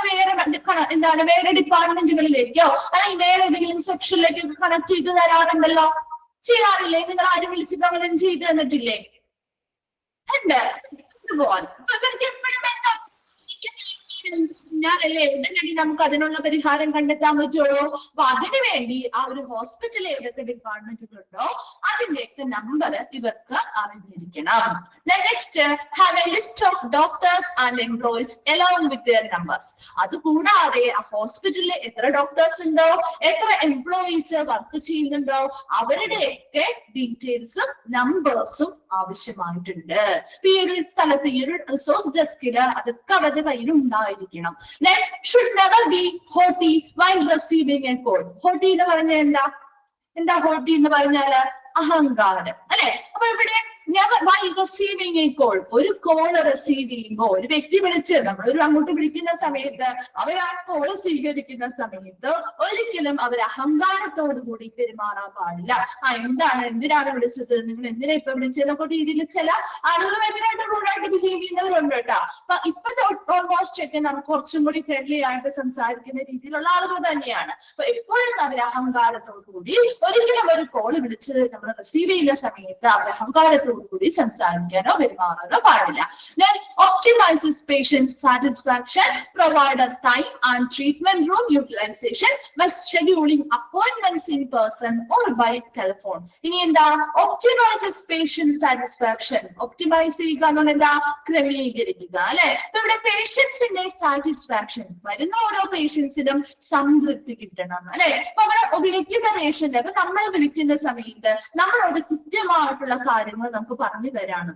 വേറെ ഡിപ്പാർട്ട്മെന്റുകളിലേക്കോ അല്ലെങ്കിൽ വേറെ ഏതെങ്കിലും സെക്ഷനിലേക്കോ കണക്ട് ചെയ്ത് തരാറുണ്ടല്ലോ, ചെയ്യാറില്ലേ? നിങ്ങൾ ആരും വിളിച്ചിട്ട് അങ്ങനെ ചെയ്ത് തന്നിട്ടില്ലേ? ഉണ്ട്. ഇതുപോലെ എനിക്ക് എപ്പോഴും ഞാനല്ലേ ഉടനടി നമുക്ക് അതിനുള്ള പരിഹാരം കണ്ടെത്താൻ പറ്റുള്ളൂ. അപ്പൊ അതിനുവേണ്ടി ആ ഒരു ഹോസ്പിറ്റലിൽ ഏതൊക്കെ ഡിപ്പാർട്ട്മെന്റുകളുണ്ടോ അതിന്റെയൊക്കെ നമ്പർ ഇവർക്ക് അറിഞ്ഞിരിക്കണം. Next, have A list of doctors and employees along with their numbers. അതുകൂടാതെ ആ ഹോസ്പിറ്റലിൽ എത്ര ഡോക്ടേഴ്സ് ഉണ്ടോ, എത്ര എംപ്ലോയീസ് വർക്ക് ചെയ്യുന്നുണ്ടോ അവരുടെയൊക്കെ ഡീറ്റെയിൽസും നമ്പേഴ്സും ആവശ്യമായിട്ടുണ്ട്. ഈ ഒരു സ്ഥലത്ത് ഈ ഒരു റിസോഴ്സ് ഡെസ്കില് അതൊക്കെ അവരുടെ കയ്യിൽ ഉണ്ടായിരിക്കണം. Then should never be haughty while receiving a call. Haughty എന്ന് പറഞ്ഞാൽ എന്താ? ഹോട്ടി എന്ന് പറഞ്ഞാല് അഹങ്കാരം അല്ലെ. അപ്പൊ ഇവിടെ while receiving a call, ഒരു കോൾ റിസീവ് ചെയ്യുമ്പോൾ ഒരു വ്യക്തി വിളിച്ച് നമ്മളൊരു അങ്ങോട്ട് വിളിക്കുന്ന സമയത്ത് അവർ ആ കോൾ സ്വീകരിക്കുന്ന സമയത്ത് ഒരിക്കലും അവർ അഹങ്കാരത്തോടു കൂടി പെരുമാറാൻ പാടില്ല. എന്തിനാണ് വിളിച്ചത്, നിങ്ങൾ എന്തിനാ ഇപ്പൊ വിളിച്ചതൊക്കെ രീതിയിൽ ചില ആളുകൾ ഭയങ്കരമായിട്ട് റൂഡായിട്ട് ബിഹേവ് ചെയ്യുന്നവരുണ്ട് കേട്ടോ. അപ്പൊ ഇപ്പത്തെ ഓൾമോസ്റ്റ് ഒക്കെ നമുക്ക് കുറച്ചും കൂടി ഫ്രണ്ട്ലി ആയിട്ട് സംസാരിക്കുന്ന രീതിയിലുള്ള ആളുകൾ തന്നെയാണ്. അപ്പൊ എപ്പോഴും അവർ അഹങ്കാരത്തോടു കൂടി ഒരിക്കലും ഒരു കോൾ വിളിച്ച് നമ്മൾ റിസീവ് ചെയ്യുന്ന സമയത്ത് അവർ അഹങ്കാരത്തോടു കൂടി സംസാരിക്കാനോ പെരുമാറാനോ പാടില്ല. Then optimizes patient satisfaction, provide a time and treatment room utilization by scheduling appointments in person or by telephone. ഇനി എന്താ optimizes patient satisfaction, optimize ചെയ്യുക എന്ന് എന്താ ക്രമീകരിക്കുക അല്ലെ. അപ്പൊ ഇവിടെ പേഷ്യൻസിന്റെ സാറ്റിസ്ഫാക്ഷൻ, വരുന്ന ഓരോ പേഷ്യൻസിനും സംതൃപ്തി കിട്ടണം അല്ലെ. അപ്പൊ അവിടെ വിളിക്കുന്ന പേഷ്യന്റ്, അപ്പൊ നമ്മൾ വിളിക്കുന്ന സമയത്ത് നമ്മളോട് കൃത്യമായിട്ടുള്ള കാര്യങ്ങൾ നമുക്ക് പറഞ്ഞു തരാണ്.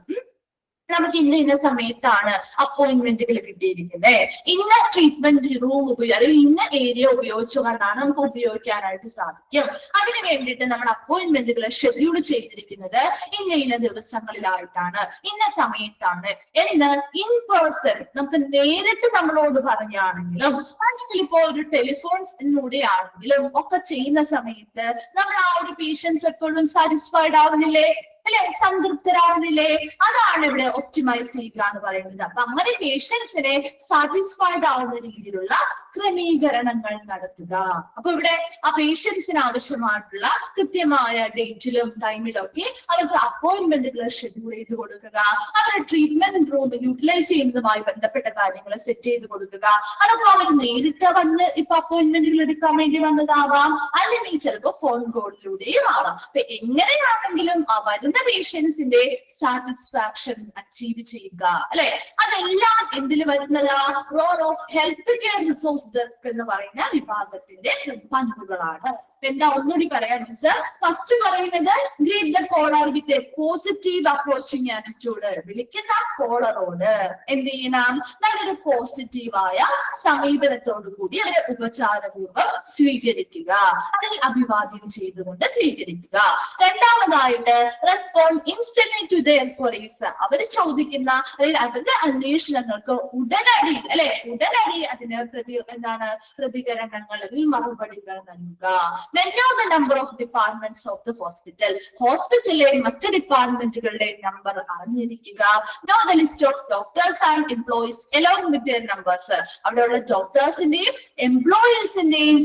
നമുക്ക് ഇന്ന സമയത്താണ് അപ്പോയിന്റ്മെന്റുകൾ കിട്ടിയിരിക്കുന്നത്, ഇന്ന ട്രീറ്റ്മെന്റ് റൂം അല്ലെങ്കിൽ ഇന്ന ഏരിയ ഉപയോഗിച്ചുകൊണ്ടാണ് നമുക്ക് ഉപയോഗിക്കാനായിട്ട് സാധിക്കും. അതിനു വേണ്ടിയിട്ട് നമ്മൾ അപ്പോയിന്റ്മെന്റുകൾ ഷെഡ്യൂൾ ചെയ്തിരിക്കുന്നത് ഇന്ന ദിവസങ്ങളിലായിട്ടാണ്, ഇന്ന സമയത്താണ് എന്ന് ഇൻ പേഴ്സൺ നമുക്ക് നേരിട്ട് നമ്മളോട് പറയുകയാണെങ്കിലും അല്ലെങ്കിൽ ഇപ്പോ ഒരു ടെലിഫോണിലൂടെ ആണെങ്കിലും ഒക്കെ ചെയ്യുന്ന സമയത്ത് നമ്മൾ ആ ഒരു പേഷ്യൻസ് എപ്പോഴും സാറ്റിസ്ഫൈഡ് ആവുന്നില്ലേ അല്ലെ, സംതൃപ്തരാവുന്നില്ലേ? അതാണ് ഇവിടെ ഒപ്റ്റിമൈസ് ചെയ്യുക എന്ന് പറയുന്നത്. അപ്പൊ അങ്ങനെ പേഷ്യൻസിനെ സാറ്റിസ്ഫൈഡ് ആവുന്ന രീതിയിലുള്ള ക്രമീകരണങ്ങൾ നടത്തുക. അപ്പൊ ഇവിടെ ആ പേഷ്യൻസിന് ആവശ്യമായിട്ടുള്ള കൃത്യമായ ഡേറ്റിലും ടൈമിലും ഒക്കെ അവർക്ക് അപ്പോയിന്റ്മെന്റുകൾ ഷെഡ്യൂൾ ചെയ്ത് കൊടുക്കുക, അവരുടെ ട്രീറ്റ്മെന്റ് റൂം യൂട്ടിലൈസ് ചെയ്യുന്നതുമായി ബന്ധപ്പെട്ട കാര്യങ്ങൾ സെറ്റ് ചെയ്ത് കൊടുക്കുക. അതൊക്കെ അവർ നേരിട്ട് വന്ന് ഇപ്പൊ അപ്പോയിന്റ്മെന്റുകൾ എടുക്കാൻ വേണ്ടി വന്നതാവാം, അല്ലെങ്കിൽ ചിലപ്പോൾ ഫോൺ കോളിലൂടെയും ആവാം. അപ്പൊ എങ്ങനെയാണെങ്കിലും ആ വരുന്ന പേഷ്യൻസിന്റെ സാറ്റിസ്ഫാക്ഷൻ അച്ചീവ് ചെയ്യുക അല്ലെ. അതെല്ലാം എന്തിൽ വരുന്നതാ? Role of health care resource desk എന്ന് പറയുന്ന വിഭാഗത്തിന്റെ പങ്കുകളാണ്. എന്താ ഒന്നുകൂടി പറയാം മിസ്. ഫസ്റ്റ് പറയുന്നത് greet the caller with a positive approaching attitude. വിളിക്കുന്ന കോളറോട് എന്ത് ചെയ്യണം? നല്ലൊരു പോസിറ്റീവായ സമീപനത്തോടു കൂടി അവരെ ഉപചാരപൂർവ്വം സ്വീകരിക്കുക, അതിൽ അഭിവാദ്യം ചെയ്തുകൊണ്ട് സ്വീകരിക്കുക. രണ്ടാമതായിട്ട് respond instantly to the enquiries. അവർ ചോദിക്കുന്ന അല്ലെങ്കിൽ അവരുടെ അന്വേഷണങ്ങൾക്ക് ഉടനടി അതിന് പ്രതികരണങ്ങൾ അല്ലെങ്കിൽ മറുപടികൾ നൽകുക. Then know the number of departments of the hospital. ഹോസ്പിറ്റലിലെ മറ്റ് ഡിപ്പാർട്ട്മെന്റുകളുടെ നമ്പർ അറിഞ്ഞിരിക്കുക. Know the list of doctors and employees along with their numbers. അവിടെയുള്ള ഡോക്ടേഴ്സിന്റെയും എംപ്ലോയീസിന്റെയും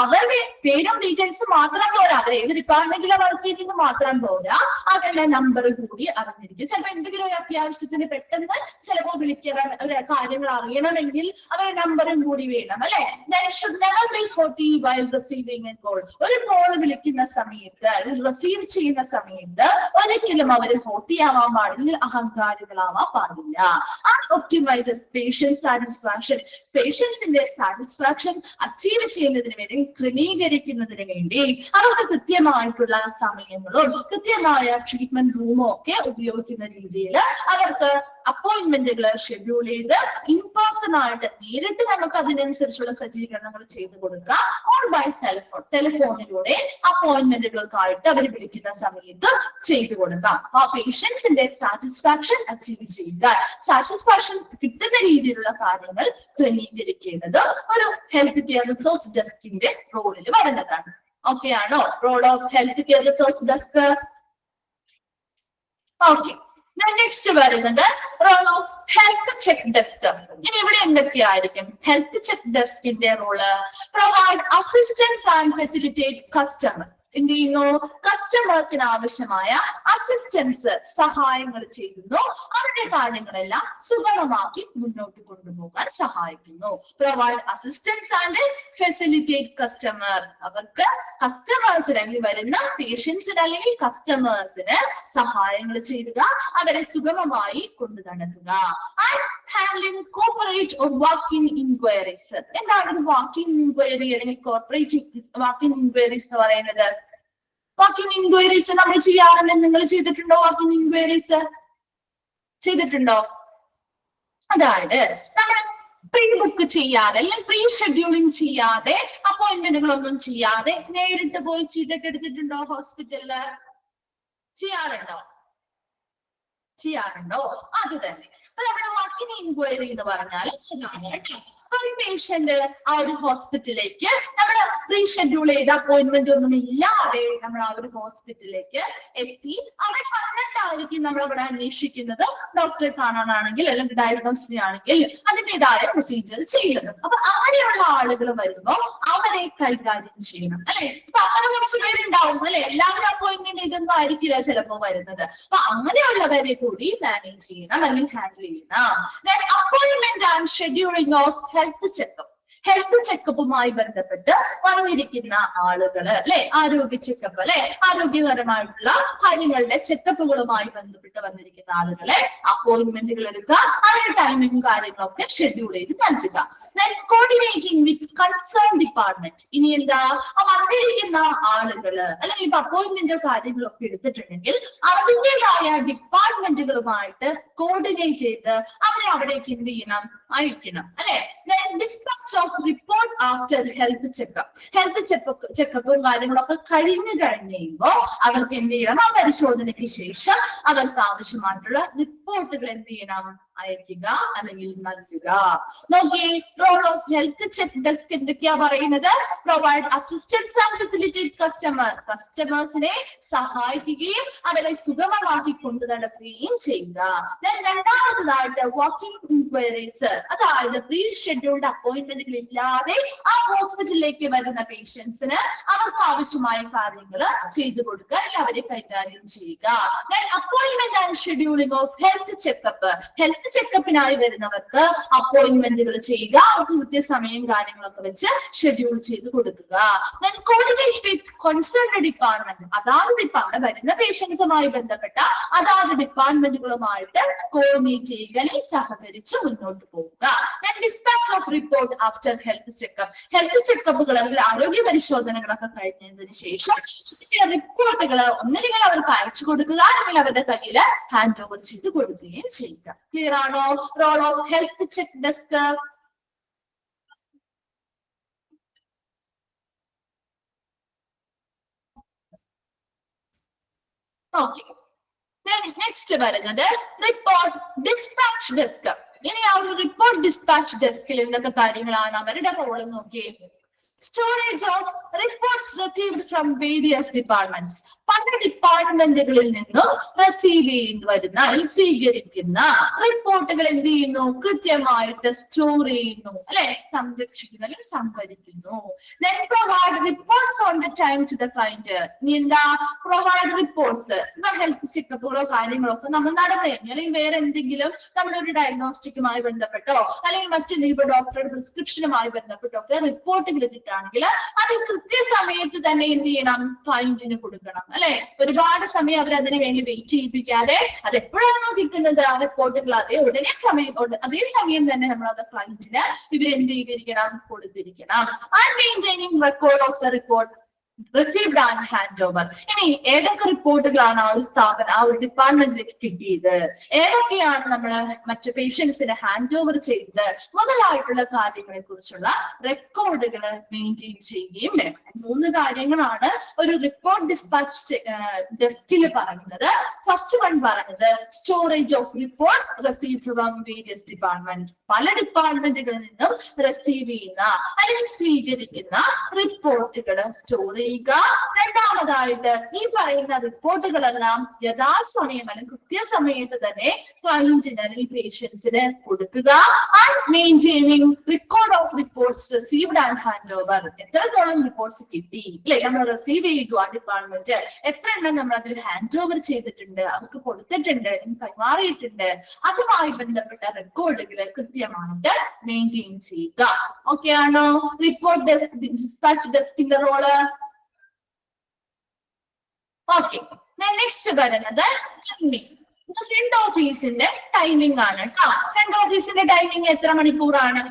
അവരുടെ പേരും ഡീറ്റെയിൽസ് മാത്രം പോരാ, അവർ ഏത് ഡിപ്പാർട്ട്മെന്റിലാണ് വർക്ക് ചെയ്യുന്നത് മാത്രം പോരാ, അവരുടെ നമ്പർ കൂടി അറിഞ്ഞിരിക്കും. ചിലപ്പോൾ എന്തെങ്കിലും ഒരു അത്യാവശ്യത്തിന് പെട്ടെന്ന് ചിലപ്പോൾ വിളിക്കാൻ കാര്യങ്ങൾ അറിയണമെങ്കിൽ അവരുടെ നമ്പറും കൂടി വേണം അല്ലെ. Then should never be haughty while receiving a call. ഒരു കോൾ വിളിക്കുന്ന സമയത്ത് റിസീവ് ചെയ്യുന്ന സമയത്ത് ഒരിക്കലും അവർ ഹോട്ടി ആവാൻ പാടില്ല, അഹങ്കാരികളാവാൻ പാടില്ല. Optimise patient satisfaction. പേഷ്യൻസിന്റെ സാറ്റിസ്ഫാക്ഷൻ അച്ചീവ് ചെയ്യുന്നതിന് വേണ്ടി, ക്രമീകരിക്കുന്നതിന് വേണ്ടി അവർക്ക് കൃത്യമായിട്ടുള്ള സമയങ്ങളും കൃത്യമായ ട്രീറ്റ്മെന്റ് റൂമും ഒക്കെ ഉപയോഗിക്കുന്ന രീതിയിൽ അവർക്ക് അപ്പോയിന്റ്മെന്റുകൾ ഷെഡ്യൂൾ ചെയ്ത് ഇൻ പേഴ്സൺ ആയിട്ട് നേരിട്ട് നമുക്ക് അതിനനുസരിച്ചുള്ള സജ്ജീകരണങ്ങൾ ചെയ്തു കൊടുക്കുക. ഓർ ബൈ ടെലിഫോണിലൂടെ അപ്പോയിന്റ്മെന്റുകൾക്കായിട്ട് അവർ വിളിക്കുന്ന സമയത്ത് ചെയ്തു കൊടുക്കാം. ആ പേഷ്യൻസിന്റെ സാറ്റിസ്ഫാക്ഷൻ അച്ചീവ് ചെയ്യുക, സാറ്റിസ്ഫാക്ഷൻ കിട്ടുന്ന രീതിയിലുള്ള കാര്യങ്ങൾ ക്രമീകരിക്കേണ്ടത് ഒരു ഹെൽത്ത് കെയർ റിസോഴ്സ് ഡെസ്കിന്റെ റോളിൽ വരുന്നതാണ്. ഓക്കെ ആണോ? Role of health care resource desk. Okay, next വരുന്നത് role of health check desk. ഇനി ഇവിടെ എന്തൊക്കെയായിരിക്കും ഹെൽത്ത് ചെക്ക് ഡെസ്കിന്റെ role? Provide assistance and facilitate customer. എന്ത് ചെയ്യുന്നു? കസ്റ്റമേഴ്സിന് ആവശ്യമായ അസിസ്റ്റൻസ്, സഹായങ്ങൾ ചെയ്യുന്നു, അവരുടെ കാര്യങ്ങളെല്ലാം സുഗമമാക്കി മുന്നോട്ട് കൊണ്ടുപോകാൻ സഹായിക്കുന്നു. Provide assistance and facilitate customer. അവർക്ക് കസ്റ്റമേഴ്സിന് അല്ലെങ്കിൽ വരുന്ന പേഷ്യൻസിന് അല്ലെങ്കിൽ കസ്റ്റമേഴ്സിന് സഹായങ്ങൾ ചെയ്യുക, അവരെ സുഗമമായി കൊണ്ടു നടക്കുക. And handling corporate or walk-in inquiries. എന്താണ് വാക്കിൻ ഇൻക്വയറി അല്ലെങ്കിൽ കോർപ്പറേറ്റ് വാക്കിൻ ഇൻക്വയറീസ് എന്ന് പറയുന്നത്? വാക്കിൻ ഇൻക്വയറീസ് നമ്മൾ ചെയ്യാറുണ്ട്. നിങ്ങൾ ചെയ്തിട്ടുണ്ടോ? വാക്കിൻ ഇൻക്വയറീസ് ചെയ്തിട്ടുണ്ടോ? അതായത് നമ്മൾ പ്രീ ബുക്ക് ചെയ്യാതെ അല്ലെങ്കിൽ പ്രീ ഷെഡ്യൂളിംഗ് ചെയ്യാതെ അപ്പോയിന്റ്മെന്റുകളൊന്നും ചെയ്യാതെ നേരിട്ട് പോയി ചീട്ടൊക്കെ എടുത്തിട്ടുണ്ടോ? ഹോസ്പിറ്റലില് ചെയ്യാറുണ്ടോ? ചെയ്യാറുണ്ടോ? അത് തന്നെ. അപ്പൊ നമ്മുടെ വാക്കിൻ ഇൻക്വയറി എന്ന് പറഞ്ഞാൽ ഇതാണ് കേട്ടോ. അപ്പൊ ഒരു പേഷ്യന്റ് ആ ഒരു ഹോസ്പിറ്റലിലേക്ക് നമ്മൾ പ്രീ ഷെഡ്യൂൾ ചെയ്ത അപ്പോയിന്റ്മെന്റ് ഒന്നും ഇല്ലാതെ നമ്മൾ ആ ഒരു ഹോസ്പിറ്റലിലേക്ക് എത്തി. അവിടെ വന്നിട്ടായിരിക്കും നമ്മൾ അവിടെ അന്വേഷിക്കുന്നത്. ഡോക്ടറെ കാണാനാണെങ്കിൽ അല്ലെങ്കിൽ ഡയഗ്നോസിനെ ആണെങ്കിൽ അതിൻ്റെതായ പ്രൊസീജിയർ ചെയ്യുന്നത്. അപ്പൊ അങ്ങനെയുള്ള ആളുകൾ വരുമ്പോൾ അവരെ കൈകാര്യം ചെയ്യണം അല്ലെ. അപ്പൊ അങ്ങനെ കുറച്ച് പേരുണ്ടാവും അല്ലെ. എല്ലാവരും അപ്പോയിന്റ്മെന്റ് ഇതൊന്നും ആയിരിക്കില്ല ചിലപ്പോ വരുന്നത്. അപ്പൊ അങ്ങനെയുള്ളവരെ കൂടി മാനേജ് ചെയ്യണം അല്ലെങ്കിൽ ഹാൻഡിൽ ചെയ്യണം. Appointment and scheduling of health checkup. Health ചെക്കപ്പുമായി ബന്ധപ്പെട്ട് വന്നിരിക്കുന്ന ആളുകള് അല്ലെ, ആരോഗ്യ ചെക്കപ്പ് അല്ലെ, ആരോഗ്യപരമായിട്ടുള്ള കാര്യങ്ങളുടെ ചെക്കപ്പുകളുമായി ബന്ധപ്പെട്ട് വന്നിരിക്കുന്ന ആളുകളെ അപ്പോയിന്റ്മെന്റുകൾ എടുക്കുക, അവരുടെ ടൈമിങ്ങും കാര്യങ്ങളൊക്കെ ഷെഡ്യൂൾ ചെയ്ത് നൽകുക. കോർഡിനേറ്റിംഗ് വിത്ത് കൺസേൺ ഡിപ്പാർട്ട്മെന്റ്. ഇനി എന്താ, വന്നിരിക്കുന്ന ആളുകള് അല്ലെങ്കിൽ ഇപ്പൊ അപ്പോയിന്റ്മെന്റോ കാര്യങ്ങളൊക്കെ എടുത്തിട്ടുണ്ടെങ്കിൽ അതിൻ്റെതായ ഡിപ്പാർട്ട്മെന്റുകളുമായിട്ട് കോർഡിനേറ്റ് ചെയ്ത് അവരെ അവിടേക്ക് എന്ത് ചെയ്യണം, അയക്കണം അല്ലെ. Dispatch of report after health checkup. Health ചെക്കപ്പും കാര്യങ്ങളൊക്കെ കഴിഞ്ഞു കഴിയുമ്പോൾ അവർക്ക് എന്ത് ചെയ്യണം, ആ പരിശോധനയ്ക്ക് ശേഷം അവർക്ക് ആവശ്യമായിട്ടുള്ള റിപ്പോർട്ടുകൾ എന്ത് ചെയ്യണം, അയക്കുക അല്ലെങ്കിൽ നൽകുക. നോക്കിയേ, role of health check desk എന്തൊക്കെയാ പറയുന്നത്? Provide assistance and facilitate customer. കസ്റ്റമേഴ്സിനെ സഹായിക്കുകയും അവരെ സുഗമമാക്കി കൊണ്ടു നടക്കുകയും ചെയ്യുക. രണ്ടാമതായിട്ട് വാക്കിംഗ് ഇൻക്വയറീസ്, അതായത് പ്രീ ഷെഡ്യൂൾഡ് അപ്പോയിന്റ്മെന്റുകൾ ഇല്ലാതെ ആ ഹോസ്പിറ്റലിലേക്ക് വരുന്ന പേഷ്യൻസിന് അവർക്ക് ആവശ്യമായ കാര്യങ്ങൾ ചെയ്തു കൊടുക്കുക അല്ലെങ്കിൽ അവരെ കൈകാര്യം ചെയ്യുക. Appointment and scheduling of health checkup. Health ചെക്കപ്പിനായി വരുന്നവർക്ക് അപ്പോയിന്റ്മെന്റുകൾ ചെയ്യുക, അവർക്ക് കൃത്യസമയം കാര്യങ്ങളൊക്കെ വെച്ച് ഷെഡ്യൂൾ ചെയ്ത് കൊടുക്കുക. കോർഡിനേറ്റ് വിത്ത് കൺസേൺഡ് ഡിപ്പാർട്ട്മെന്റ്. അതാത് ഡിപ്പാർട്ട്മെന്റ് വരുന്ന പേഷ്യൻസുമായി ബന്ധപ്പെട്ട അതാത് ഡിപ്പാർട്ട്മെന്റുകളുമായിട്ട് കോർഡിനേറ്റ് ചെയ്യുക അല്ലെങ്കിൽ സഹകരിച്ച് മുന്നോട്ട് പോവുക. Dispatch of report after health checkup. Health ചെക്കപ്പുകൾ അല്ലെങ്കിൽ ആരോഗ്യ പരിശോധനകളൊക്കെ കഴിഞ്ഞതിന് ശേഷം റിപ്പോർട്ടുകൾ ഒന്നില്ലെങ്കിൽ അവർക്ക് അയച്ചു കൊടുക്കുക അല്ലെങ്കിൽ അവരുടെ കയ്യിൽ ഹാൻഡ് ഓവർ ചെയ്ത് കൊടുക്കുകയും ചെയ്യുക. ക്ലിയർ ആണോ? Role of health check desk. Okay, next വരുന്നത് റിപ്പോർട്ട് ഡിസ്പാച്ച് ഡെസ്ക്. ഇനി ആ ഒരു റിപ്പോർട്ട് ഡിസ്പാച്ച് ഡെസ്കിൽ എന്തൊക്കെ കാര്യങ്ങളാണ് അവരുടെ റോൾ നോക്കിയേ. Storage of reports received from various departments. പല ഡിപ്പാർട്ട്മെന്റുകളിൽ നിന്നും റിസീവ് ചെയ്ത് വരുന്ന അല്ലെങ്കിൽ സ്വീകരിക്കുന്ന റിപ്പോർട്ടുകൾ എന്ത് ചെയ്യുന്നു, കൃത്യമായിട്ട് സ്റ്റോർ ചെയ്യുന്നു അല്ലെ, സംരക്ഷിക്കുന്നു അല്ലെങ്കിൽ സംഭരിക്കുന്നു. Then provide reports on the time to the client. ഇനി എന്താ, പ്രൊവൈഡ് റിപ്പോർട്ട്സ്. ഇപ്പൊ ഹെൽത്ത് ചെക്കപ്പുകളോ കാര്യങ്ങളോ ഒക്കെ നമ്മൾ നടന്നു കഴിഞ്ഞു അല്ലെങ്കിൽ വേറെ എന്തെങ്കിലും നമ്മുടെ ഒരു ഡയഗ്നോസ്റ്റിക്കുമായി ബന്ധപ്പെട്ടോ അല്ലെങ്കിൽ മറ്റെന്തെങ്കിലും ഡോക്ടറുടെ പ്രിസ്ക്രിപ്ഷനുമായി ബന്ധപ്പെട്ടോ ഒക്കെ റിപ്പോർട്ടുകൾ കിട്ടുകയാണെങ്കിൽ അത് കൃത്യസമയത്ത് തന്നെ എന്ത് ചെയ്യണം, ക്ലയന്റിന് കൊടുക്കണം അല്ലെ. ഒരുപാട് സമയം അവർ അതിന് വേണ്ടി വെയിറ്റ് ചെയ്യിപ്പിക്കാതെ അത് എപ്പോഴാണോ കിട്ടുന്നത് ആ റിപ്പോർട്ടുകൾ അതേ സമയം തന്നെ നമ്മൾ അത് ക്ലയന്റിന് ഇവരെന്ത് ചെയ്തിരിക്കണം, കൊടുത്തിരിക്കണം. And maintaining record of the report received and hand over. ഇനി ഏതൊക്കെ റിപ്പോർട്ടുകളാണ് ആ ഒരു സ്ഥാപനം ആ ഒരു ഡിപ്പാർട്ട്മെന്റിലേക്ക് കിട്ടിയത്, ഏതൊക്കെയാണ് നമ്മൾ മറ്റു പേഷ്യൻസിന് ഹാൻഡ് ഓവർ ചെയ്തത് മുതലായിട്ടുള്ള കാര്യങ്ങളെ കുറിച്ചുള്ള റെക്കോർഡുകൾ മെയിൻറ്റെയിൻ ചെയ്യുകയും വേണം. 3 കാര്യങ്ങളാണ് ഒരു റിപ്പോർട്ട് ഡിസ്പാച്ച് ഡെസ്കിൽ പറയുന്നത്. ഫസ്റ്റ് വൺ പറഞ്ഞത് storage of reports received from various department. പല ഡിപ്പാർട്ട്മെന്റുകളിൽ നിന്നും റിസീവ് ചെയ്യുന്ന അല്ലെങ്കിൽ സ്വീകരിക്കുന്ന റിപ്പോർട്ടുകൾ സ്റ്റോർ ചെയ്യുക. രണ്ടാമതായിട്ട് ഈ പറയുന്ന റിപ്പോർട്ടുകളെല്ലാം യഥാസമയം അല്ലെങ്കിൽ കൃത്യസമയത്ത് തന്നെ ക്ലയന്റിന് അല്ലെങ്കിൽ പേഷ്യൻസിന് കൊടുക്കുക. And maintaining record of reports received and hand over. എത്രത്തോളം റിപ്പോർട്ട്സ് കിട്ടി അല്ലെ, നമ്മൾ റിസീവ് ചെയ്തു ആ ഡിപ്പാർട്ട്മെന്റ്, എത്ര എണ്ണം നമ്മൾ അതിൽ ഹാൻഡ് ഓവർ ചെയ്തിട്ടുണ്ട്, അവർക്ക് കൊടുത്തിട്ടുണ്ട്, കൈമാറിയിട്ടുണ്ട്, അതുമായി ബന്ധപ്പെട്ട റെക്കോർഡുകൾ കൃത്യമായിട്ട് മെയിൻറ്റെയിൻ ചെയ്യുക. ഓക്കെ ആണോ? റിപ്പോർട്ട് ഡെസ്ക് ഡിസ്പാച്ച് ഡെസ്കിന്റെ റോള്. ഓക്കെ, നെക്സ്റ്റ് വരുന്നത് ഫ്രണ്ട് ഓഫീസിന്റെ ടൈമിംഗ് ആണ് കേട്ടോ. ഫ്രണ്ട് ഓഫീസിന്റെ ടൈമിംഗ് എത്ര മണിക്കൂറാണ്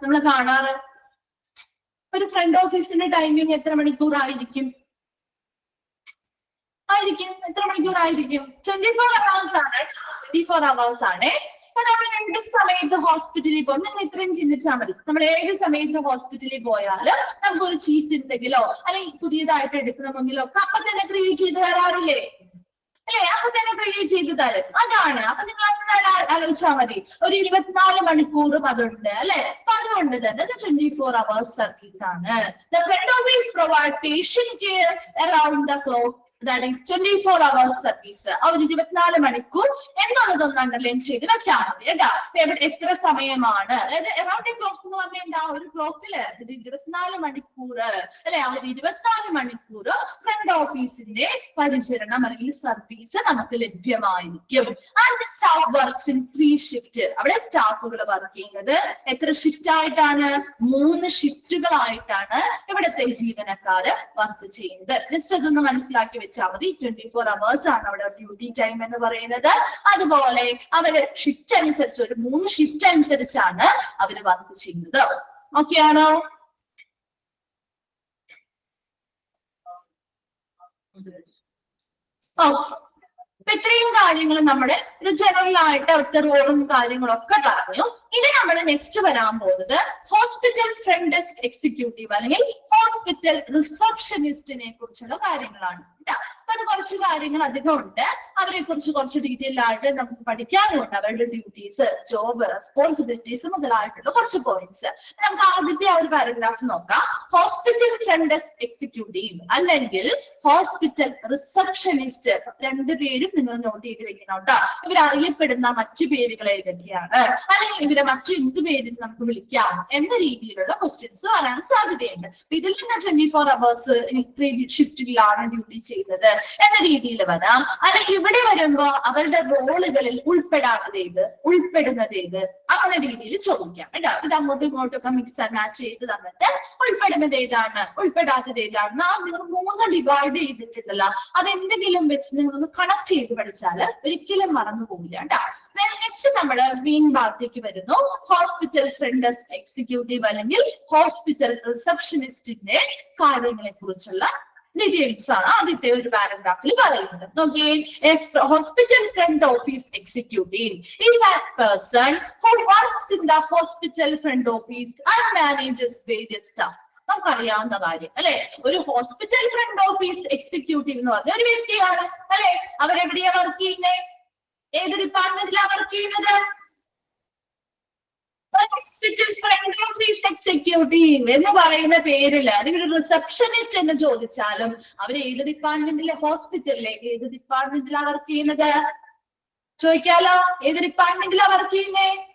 നമ്മൾ കാണാറ്? ഒരു ഫ്രണ്ട് ഓഫീസിന്റെ ടൈമിംഗ് എത്ര മണിക്കൂർ ആയിരിക്കും? എത്ര മണിക്കൂർ ആയിരിക്കും? 24 hours ആണ്. 24 hours ആണ്. അപ്പൊ നമ്മൾ രണ്ട് സമയത്ത് ഹോസ്പിറ്റലിൽ പോകും. നിങ്ങൾ ഇത്രയും ചിന്തിച്ചാൽ മതി. നമ്മൾ ഏത് സമയത്ത് ഹോസ്പിറ്റലിൽ പോയാലും നമുക്ക് ഒരു ചീറ്റ് ഉണ്ടെങ്കിലോ അല്ലെങ്കിൽ പുതിയതായിട്ട് എടുക്കുന്ന മുന്നിലോ ഒക്കെ അപ്പൊ തന്നെ ക്രിയേറ്റ് ചെയ്ത് തരാറില്ലേ അല്ലെ? അപ്പൊ തന്നെ ക്രിയേറ്റ് ചെയ്ത് തരും. അതാണ്. അപ്പൊ നിങ്ങൾ അങ്ങനെ ആലോചിച്ചാൽ മതി. ഒരു 24 മണിക്കൂറും അതുണ്ട് അല്ലെ? അപ്പൊ അതുകൊണ്ട് തന്നെ 24 hours സർവീസ് ആണ്. The front office provide patient care around the clock. That is 24 hours service. ആ ഒരു 24 മണിക്കൂർ എന്നുള്ളതൊന്ന് അണ്ടർലൈൻ ചെയ്ത് വെച്ചാൽ മതി കേട്ടോ. എത്ര സമയമാണ്, അതായത് അറൗണ്ട് ദി ക്ലോക്ക് എന്ന് പറഞ്ഞാൽ എന്താ, ഒരു ക്ലോക്കില് 24 മണിക്കൂർ അല്ലെ? ആ ഒരു 24 മണിക്കൂർ ഫ്രണ്ട് ഓഫീസിന്റെ പരിചരണം അല്ലെങ്കിൽ സർവീസ് നമുക്ക് ലഭ്യമായിരിക്കും. And staff works in 3 shift. അവിടെ സ്റ്റാഫുകൾ വർക്ക് ചെയ്യുന്നത് എത്ര ഷിഫ്റ്റ് ആയിട്ടാണ്? 3 ഷിഫ്റ്റുകളായിട്ടാണ് ഇവിടുത്തെ ജീവനക്കാര് വർക്ക് ചെയ്യുന്നത്. ജസ്റ്റ് അതൊന്ന് മനസ്സിലാക്കി വെച്ചാൽ മതി. 24 hours ആണ് അവിടെ ഡ്യൂട്ടി ടൈം എന്ന് പറയുന്നത്. അതുപോലെ അവര് ഷിഫ്റ്റ് അനുസരിച്ച് ഒരു 3 ഷിഫ്റ്റ് അനുസരിച്ചാണ് അവര് വർക്ക് ചെയ്യുന്നത്. ഓക്കെ ആണോ? ഓക്കെ. അപ്പൊ ഇത്രയും കാര്യങ്ങൾ നമ്മുടെ ഒരു ജനറൽ ആയിട്ട് അവിടുത്തെ റോളും കാര്യങ്ങളും ഒക്കെ പറഞ്ഞു. ഇനി നമ്മൾ നെക്സ്റ്റ് വരാൻ പോകുന്നത് ഹോസ്പിറ്റൽ ഫ്രണ്ട് ഡെസ്ക് എക്സിക്യൂട്ടീവ് അല്ലെങ്കിൽ ഹോസ്പിറ്റൽ റിസപ്ഷനിസ്റ്റിനെ കുറിച്ചുള്ള കാര്യങ്ങളാണ്. അപ്പൊ അത് കുറച്ച് കാര്യങ്ങൾ അധികം ഉണ്ട്. അവരെ കുറിച്ച് കുറച്ച് ഡീറ്റെയിൽ ആയിട്ട് നമുക്ക് പഠിക്കാനുണ്ട്. അവരുടെ ഡ്യൂട്ടീസ്, ജോബ്, റെസ്പോൺസിബിലിറ്റീസ് മുതലായിട്ടുള്ള കുറച്ച് പോയിന്റ്സ്. നമുക്ക് ആദ്യത്തെ ആ ഒരു പാരഗ്രാഫ് നോക്കാം. ഹോസ്പിറ്റൽ ഫ്രണ്ട് ഡെസ്ക് എക്സിക്യൂട്ടീവ് അല്ലെങ്കിൽ ഹോസ്പിറ്റൽ റിസപ്ഷനിസ്റ്റ്. 2 പേരും നിങ്ങൾ നോട്ട് ചെയ്ത് വെക്കണം കേട്ടോ. ഇവരറിയപ്പെടുന്ന മറ്റു പേരുകൾ ഏതൊക്കെയാണ്, അല്ലെങ്കിൽ ഇവരെ മറ്റെന്ത് പേരിൽ നമുക്ക് വിളിക്കാം എന്ന രീതിയിലുള്ള ക്വസ്റ്റ്യൻസ് വരാൻ സാധ്യതയുണ്ട്. ഇതിൽ നിന്ന് 24 hours 3 ഷിഫ്റ്റുകളിലാണ് ഡ്യൂട്ടി ചെയ്യുന്നത് എന്ന രീതിയിൽ വരാം. അല്ലെങ്കിൽ ഇവിടെ വരുമ്പോ അവരുടെ റോളുകളിൽ ഉൾപ്പെടാത്തത് ഏത്, ഉൾപ്പെടുന്നത് ഏത്, അങ്ങനെ രീതിയിൽ ചോദിക്കാം കേട്ടോ. ഇത് അങ്ങോട്ടും ഇങ്ങോട്ടും ഒക്കെ മിക്സ് ആൻഡ് മാച്ച് ചെയ്ത് തന്നിട്ട് ഉൾപ്പെടുന്നത് ഏതാണ്, ഉൾപ്പെടാത്തത് ഏതാണ് നിങ്ങൾ 3 ഡിവൈഡ് ചെയ്തിട്ടുണ്ടല്ലോ. അതെന്തെങ്കിലും വെച്ച് നിങ്ങൾ ഒന്ന് കണക്ട് ചെയ്ത് പഠിച്ചാൽ ഒരിക്കലും മറന്നു പോകില്ല കേട്ടോ. നെക്സ്റ്റ് നമ്മള് മെയിൻ ഭാഗത്തേക്ക് വരുന്നു. ഹോസ്പിറ്റൽ ഫ്രണ്ട് ഡെസ്ക് എക്സിക്യൂട്ടീവ് അല്ലെങ്കിൽ ഹോസ്പിറ്റൽ റിസപ്ഷനിസ്റ്റിന്റെ കാര്യങ്ങളെ കുറിച്ചുള്ള ഡീറ്റെയിൽസ് ആണ് ആദ്യത്തെ ഒരു പാരഗ്രാഫിൽ പറയുന്നത്. നോക്കിയേ, hospital front office executive is a person who works in the hospital front office and manages various tasks. നമുക്കറിയാവുന്ന കാര്യം അല്ലെ? ഒരു ഹോസ്പിറ്റൽ ഫ്രണ്ട് ഓഫീസ് എക്സിക്യൂട്ടീവ് എന്ന് പറഞ്ഞ ഒരു വ്യക്തിയാണ് അല്ലെ? അവരെവിടെയാ വർക്ക് ചെയ്യുന്നത്? ഏത് ഡിപ്പാർട്ട്മെന്റിലാണ് വർക്ക് ചെയ്യുന്നത്? ഹോസ്പിറ്റൽ ഫ്രണ്ട് ഓഫീസ് എക്സിക്യൂട്ടീവ് എന്ന് പറയുന്ന പേരില് അല്ലെങ്കിൽ റിസപ്ഷനിസ്റ്റ് എന്ന് ചോദിച്ചാലും അവർ ഏത് ഡിപ്പാർട്ട്മെന്റിലെ, ഹോസ്പിറ്റലിലെ ഏത് ഡിപ്പാർട്ട്മെന്റിലാണ് വർക്ക് ചെയ്യുന്നത്? ചോദിക്കാലോ, ഏത് ഡിപ്പാർട്ട്മെന്റിലാണ് വർക്ക് ചെയ്യുന്നത്?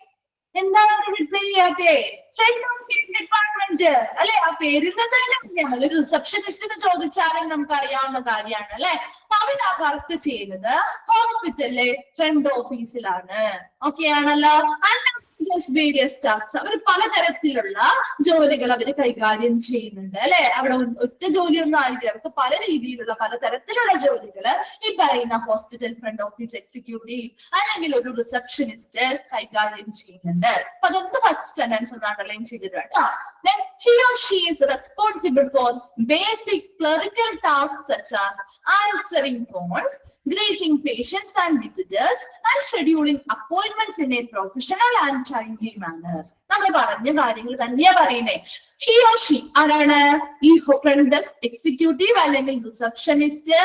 എന്താണ് റിപ്ലൈ ചെയ്യാത്തേ? ഫ്രണ്ട് ഓഫീസ് ഡിപ്പാർട്ട്മെന്റ് അല്ലെ? ആ പേരിൽ നിന്ന് തന്നെ അറിയാം. ഒരു റിസപ്ഷനിസ്റ്റ് എന്ന് ചോദിച്ചാലും നമുക്ക് അറിയാവുന്ന കാര്യമാണ് അല്ലെ? അവിടെ വർക്ക് ചെയ്യുന്നത് ഹോസ്പിറ്റലിലെ ഫ്രണ്ട് ഓഫീസിലാണ്. ഓക്കെ ആണല്ലോ? Various tasks. അവർ പലതരത്തിലുള്ള ജോലികൾ അവർ കൈകാര്യം ചെയ്യുന്നുണ്ട് അല്ലെ? അവിടെ ഒറ്റ ജോലിയൊന്നും ആയിരിക്കില്ല. അവർക്ക് പല രീതിയിലുള്ള പലതരത്തിലുള്ള ജോലികൾ ഈ പറയുന്ന ഹോസ്പിറ്റൽ ഫ്രണ്ട് ഓഫീസ് എക്സിക്യൂട്ടീവ് അല്ലെങ്കിൽ ഒരു റിസപ്ഷനിസ്റ്റ് കൈകാര്യം ചെയ്യുന്നുണ്ട്. അപ്പൊ അതൊന്ന് ഫസ്റ്റ് സെന്റൻസ് ഒന്ന് അണ്ടർലൈൻ ചെയ്തിട്ടുണ്ട്. Then he or she is responsible for basic clerical tasks such as answering phones, greeting patients and visitors, and scheduling appointments in a professional and timely manner. നമ്മൾ പറഞ്ഞ കാര്യങ്ങൾ തന്നെയാ പറയുന്നേ. ഹി ഓർ ഷീ ആരാണ്? ഈ front desk executive അല്ലെങ്കിൽ receptionist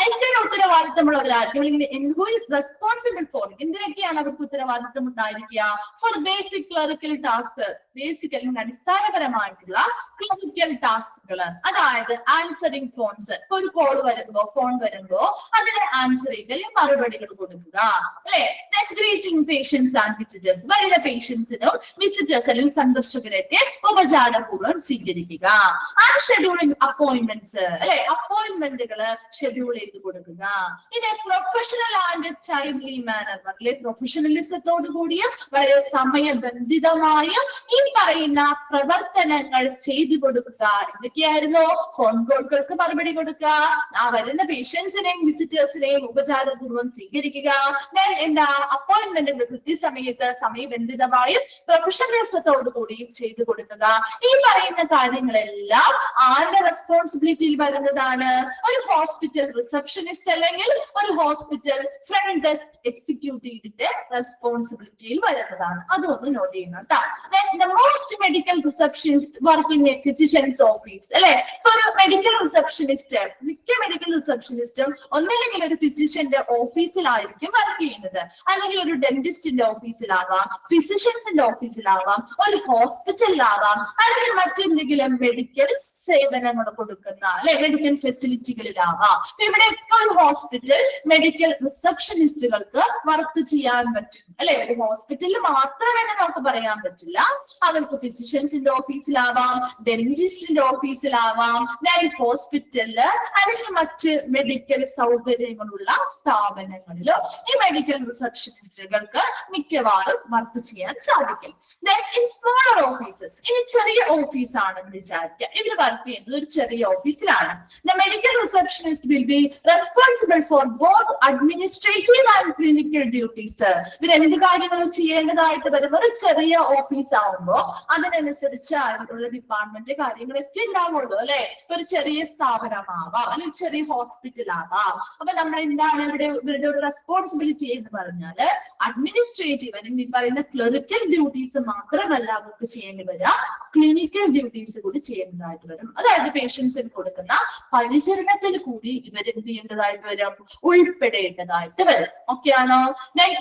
അതിന്റെ ഉത്തരവാദിത്തമുള്ളവരായിരിക്കും. അല്ലെങ്കിൽ റെസ്പോൺസിബിൾ ഫോർ എന്തിനൊക്കെയാണ് അവർക്ക് ഉത്തരവാദിത്തം ഉണ്ടായിരിക്കുക? For basic clerical task. Basic അല്ലെങ്കിൽ അടിസ്ഥാനപരമായിട്ടുള്ള ക്ലറിക്കൽ ടാസ്കുകൾ. അതായത് ആൻസറിങ് ഫോൺസ്. ഇപ്പൊ ഒരു കോൾ വരുമ്പോ, ഫോൺ വരുമ്പോ അതിന് ആൻസർ ചെയ്ത് അല്ലെങ്കിൽ മറുപടികൾ കൊടുക്കുക അല്ലെ? Greeting patients and visitors. വരുന്ന പേഷ്യൻസിനും വിസിറ്റേഴ്സ് അല്ലെങ്കിൽ സന്ദർശകരൊക്കെ ഉപചാരപൂർവ്വം സ്വീകരിക്കുക. ആൻഡ് ഷെഡ്യൂളിംഗ് അപ്പോയിന്റ്മെന്റ്സ് അല്ലെ? അപ്പോയിന്റ്മെന്റുകൾ ഷെഡ്യൂൾ ചെയ്ത് കൊടുക്കുക. ഇത് പ്രൊഫഷണൽ ആൻഡ് ടൈംലി മാനർ. വളരെ പ്രൊഫഷണലിസത്തോടു കൂടിയും വളരെ സമയബന്ധിതമായും ഈ പറയുന്ന പ്രവർത്തനങ്ങൾ ചെയ്തു കൊടുക്കുക. എന്തൊക്കെയായിരുന്നു? ഫോൺ കോളുകൾക്ക് മറുപടി കൊടുക്കുക, ആ വരുന്ന പേഷ്യൻസിനെയും വിസിറ്റേഴ്സിനെയും ഉപചാരപൂർവ്വം സ്വീകരിക്കുക. എന്താ? അപ്പോയിന്റ്മെന്റുകൾ കൃത്യസമയത്ത് സമയബന്ധിതമായും പ്രൊഫഷണലിസത്തോടു കൂടിയും ചെയ്തു കൊടുക്കുക. ഈ പറയുന്ന കാര്യങ്ങളെല്ലാം ആരുടെ റെസ്പോൺസിബിലിറ്റിയിൽ വരുന്നതാണ്? ഒരു ഹോസ്പിറ്റൽ റിസപ്ഷനിസ്റ്റ് അല്ലെങ്കിൽ ഒരു ഹോസ്പിറ്റൽ ഫ്രണ്ട് ഡെസ്ക് എക്സിക്യൂട്ടീവിന്റെ റെസ്പോൺസിബിലിറ്റിയിൽ വരുന്നതാണ്. അതൊന്ന് നോട്ട് ചെയ്യണം കേട്ടോ. The most medical receptionists work in a physician's office. അല്ലെ, ഒരു മെഡിക്കൽ റിസപ്ഷനിസ്റ്റ്, മിക്ക മെഡിക്കൽ റിസപ്ഷനിസ്റ്റും ഒന്നില്ലെങ്കിൽ ഒരു ഫിസിഷ്യന്റെ ഓഫീസിലായിരിക്കും വർക്ക് ചെയ്യുന്നത്, അല്ലെങ്കിൽ ഒരു ഡെന്റിസ്റ്റിന്റെ ഓഫീസിലാവാം, ഫിസിഷ്യൻസിന്റെ ഓഫീസിലാവാം, ഒരു ഹോസ്പിറ്റലിലാവാം, അല്ലെങ്കിൽ മറ്റെന്തെങ്കിലും മെഡിക്കൽ സേവനങ്ങൾ കൊടുക്കുന്ന അല്ലെ മെഡിക്കൽ ഫെസിലിറ്റികളിലാവാം. ഇവിടെ ഒരു ഹോസ്പിറ്റൽ മെഡിക്കൽ റിസപ്ഷനിസ്റ്റുകൾക്ക് വർക്ക് ചെയ്യാൻ പറ്റും അല്ലെ. ഒരു ഹോസ്പിറ്റലിൽ മാത്രമെന്ന് നമുക്ക് പറയാൻ പറ്റില്ല. അവർക്ക് ഫിസിഷ്യൻസിന്റെ ഓഫീസിലാവാം, ഡെന്റിസ്റ്റിന്റെ ഓഫീസിലാവാം, ഹോസ്പിറ്റലില് അല്ലെങ്കിൽ മറ്റ് മെഡിക്കൽ സൗകര്യങ്ങളുള്ള സ്ഥാപനങ്ങളിലോ ഈ മെഡിക്കൽ റിസപ്ഷനിസ്റ്റുകൾക്ക് മിക്കവാറും വർക്ക് ചെയ്യാൻ സാധിക്കും. സ്മോളർ ഓഫീസസ്, ഇനി ചെറിയ ഓഫീസ് ആണെന്ന് വിചാരിക്കുക, ഇവർ വർക്ക് ചെയ്യുന്നത് ഒരു ചെറിയ ഓഫീസിലാണ്. The medical receptionist will be responsible for both administrative and clinical duties. ഇവർ എന്ത് കാര്യങ്ങൾ ചെയ്യേണ്ടതായിട്ട് വരും? ഒരു ചെറിയ ഓഫീസ് ആവുമ്പോ അതിനനുസരിച്ച് അതിലുള്ള ഡിപ്പാർട്ട്മെന്റ് കാര്യങ്ങളൊക്കെ ഉണ്ടാവുള്ളൂ അല്ലെ. ഒരു ചെറിയ സ്ഥാപനമാവാം, അല്ലെങ്കിൽ ചെറിയ ഹോസ്പിറ്റൽ ആവാം. അപ്പൊ നമ്മൾ എന്താണ് ഇവരുടെ ഒരു റെസ്പോൺസിബിലിറ്റി എന്ന് പറഞ്ഞാല് അഡ്മിനിസ്ട്രേറ്റീവ് അല്ലെങ്കിൽ പറയുന്ന ക്ലറിക്കൽ ഡ്യൂട്ടീസ് മാത്രമല്ല അവർക്ക് ചെയ്യേണ്ടി വരിക, ക്ലിനിക്കൽ ഡ്യൂട്ടീസ് കൂടി ചെയ്യേണ്ടതായിട്ട് വരും. അതായത് പേഷ്യൻസിന് കൊടുക്കുന്ന പരിചരണത്തിൽ കൂടി ഇവർ എന്ത് ചെയ്യേണ്ടതായിട്ട് വരും? ഉൾപ്പെടേണ്ടതായിട്ട് വരും. ഓക്കെ ആണോ?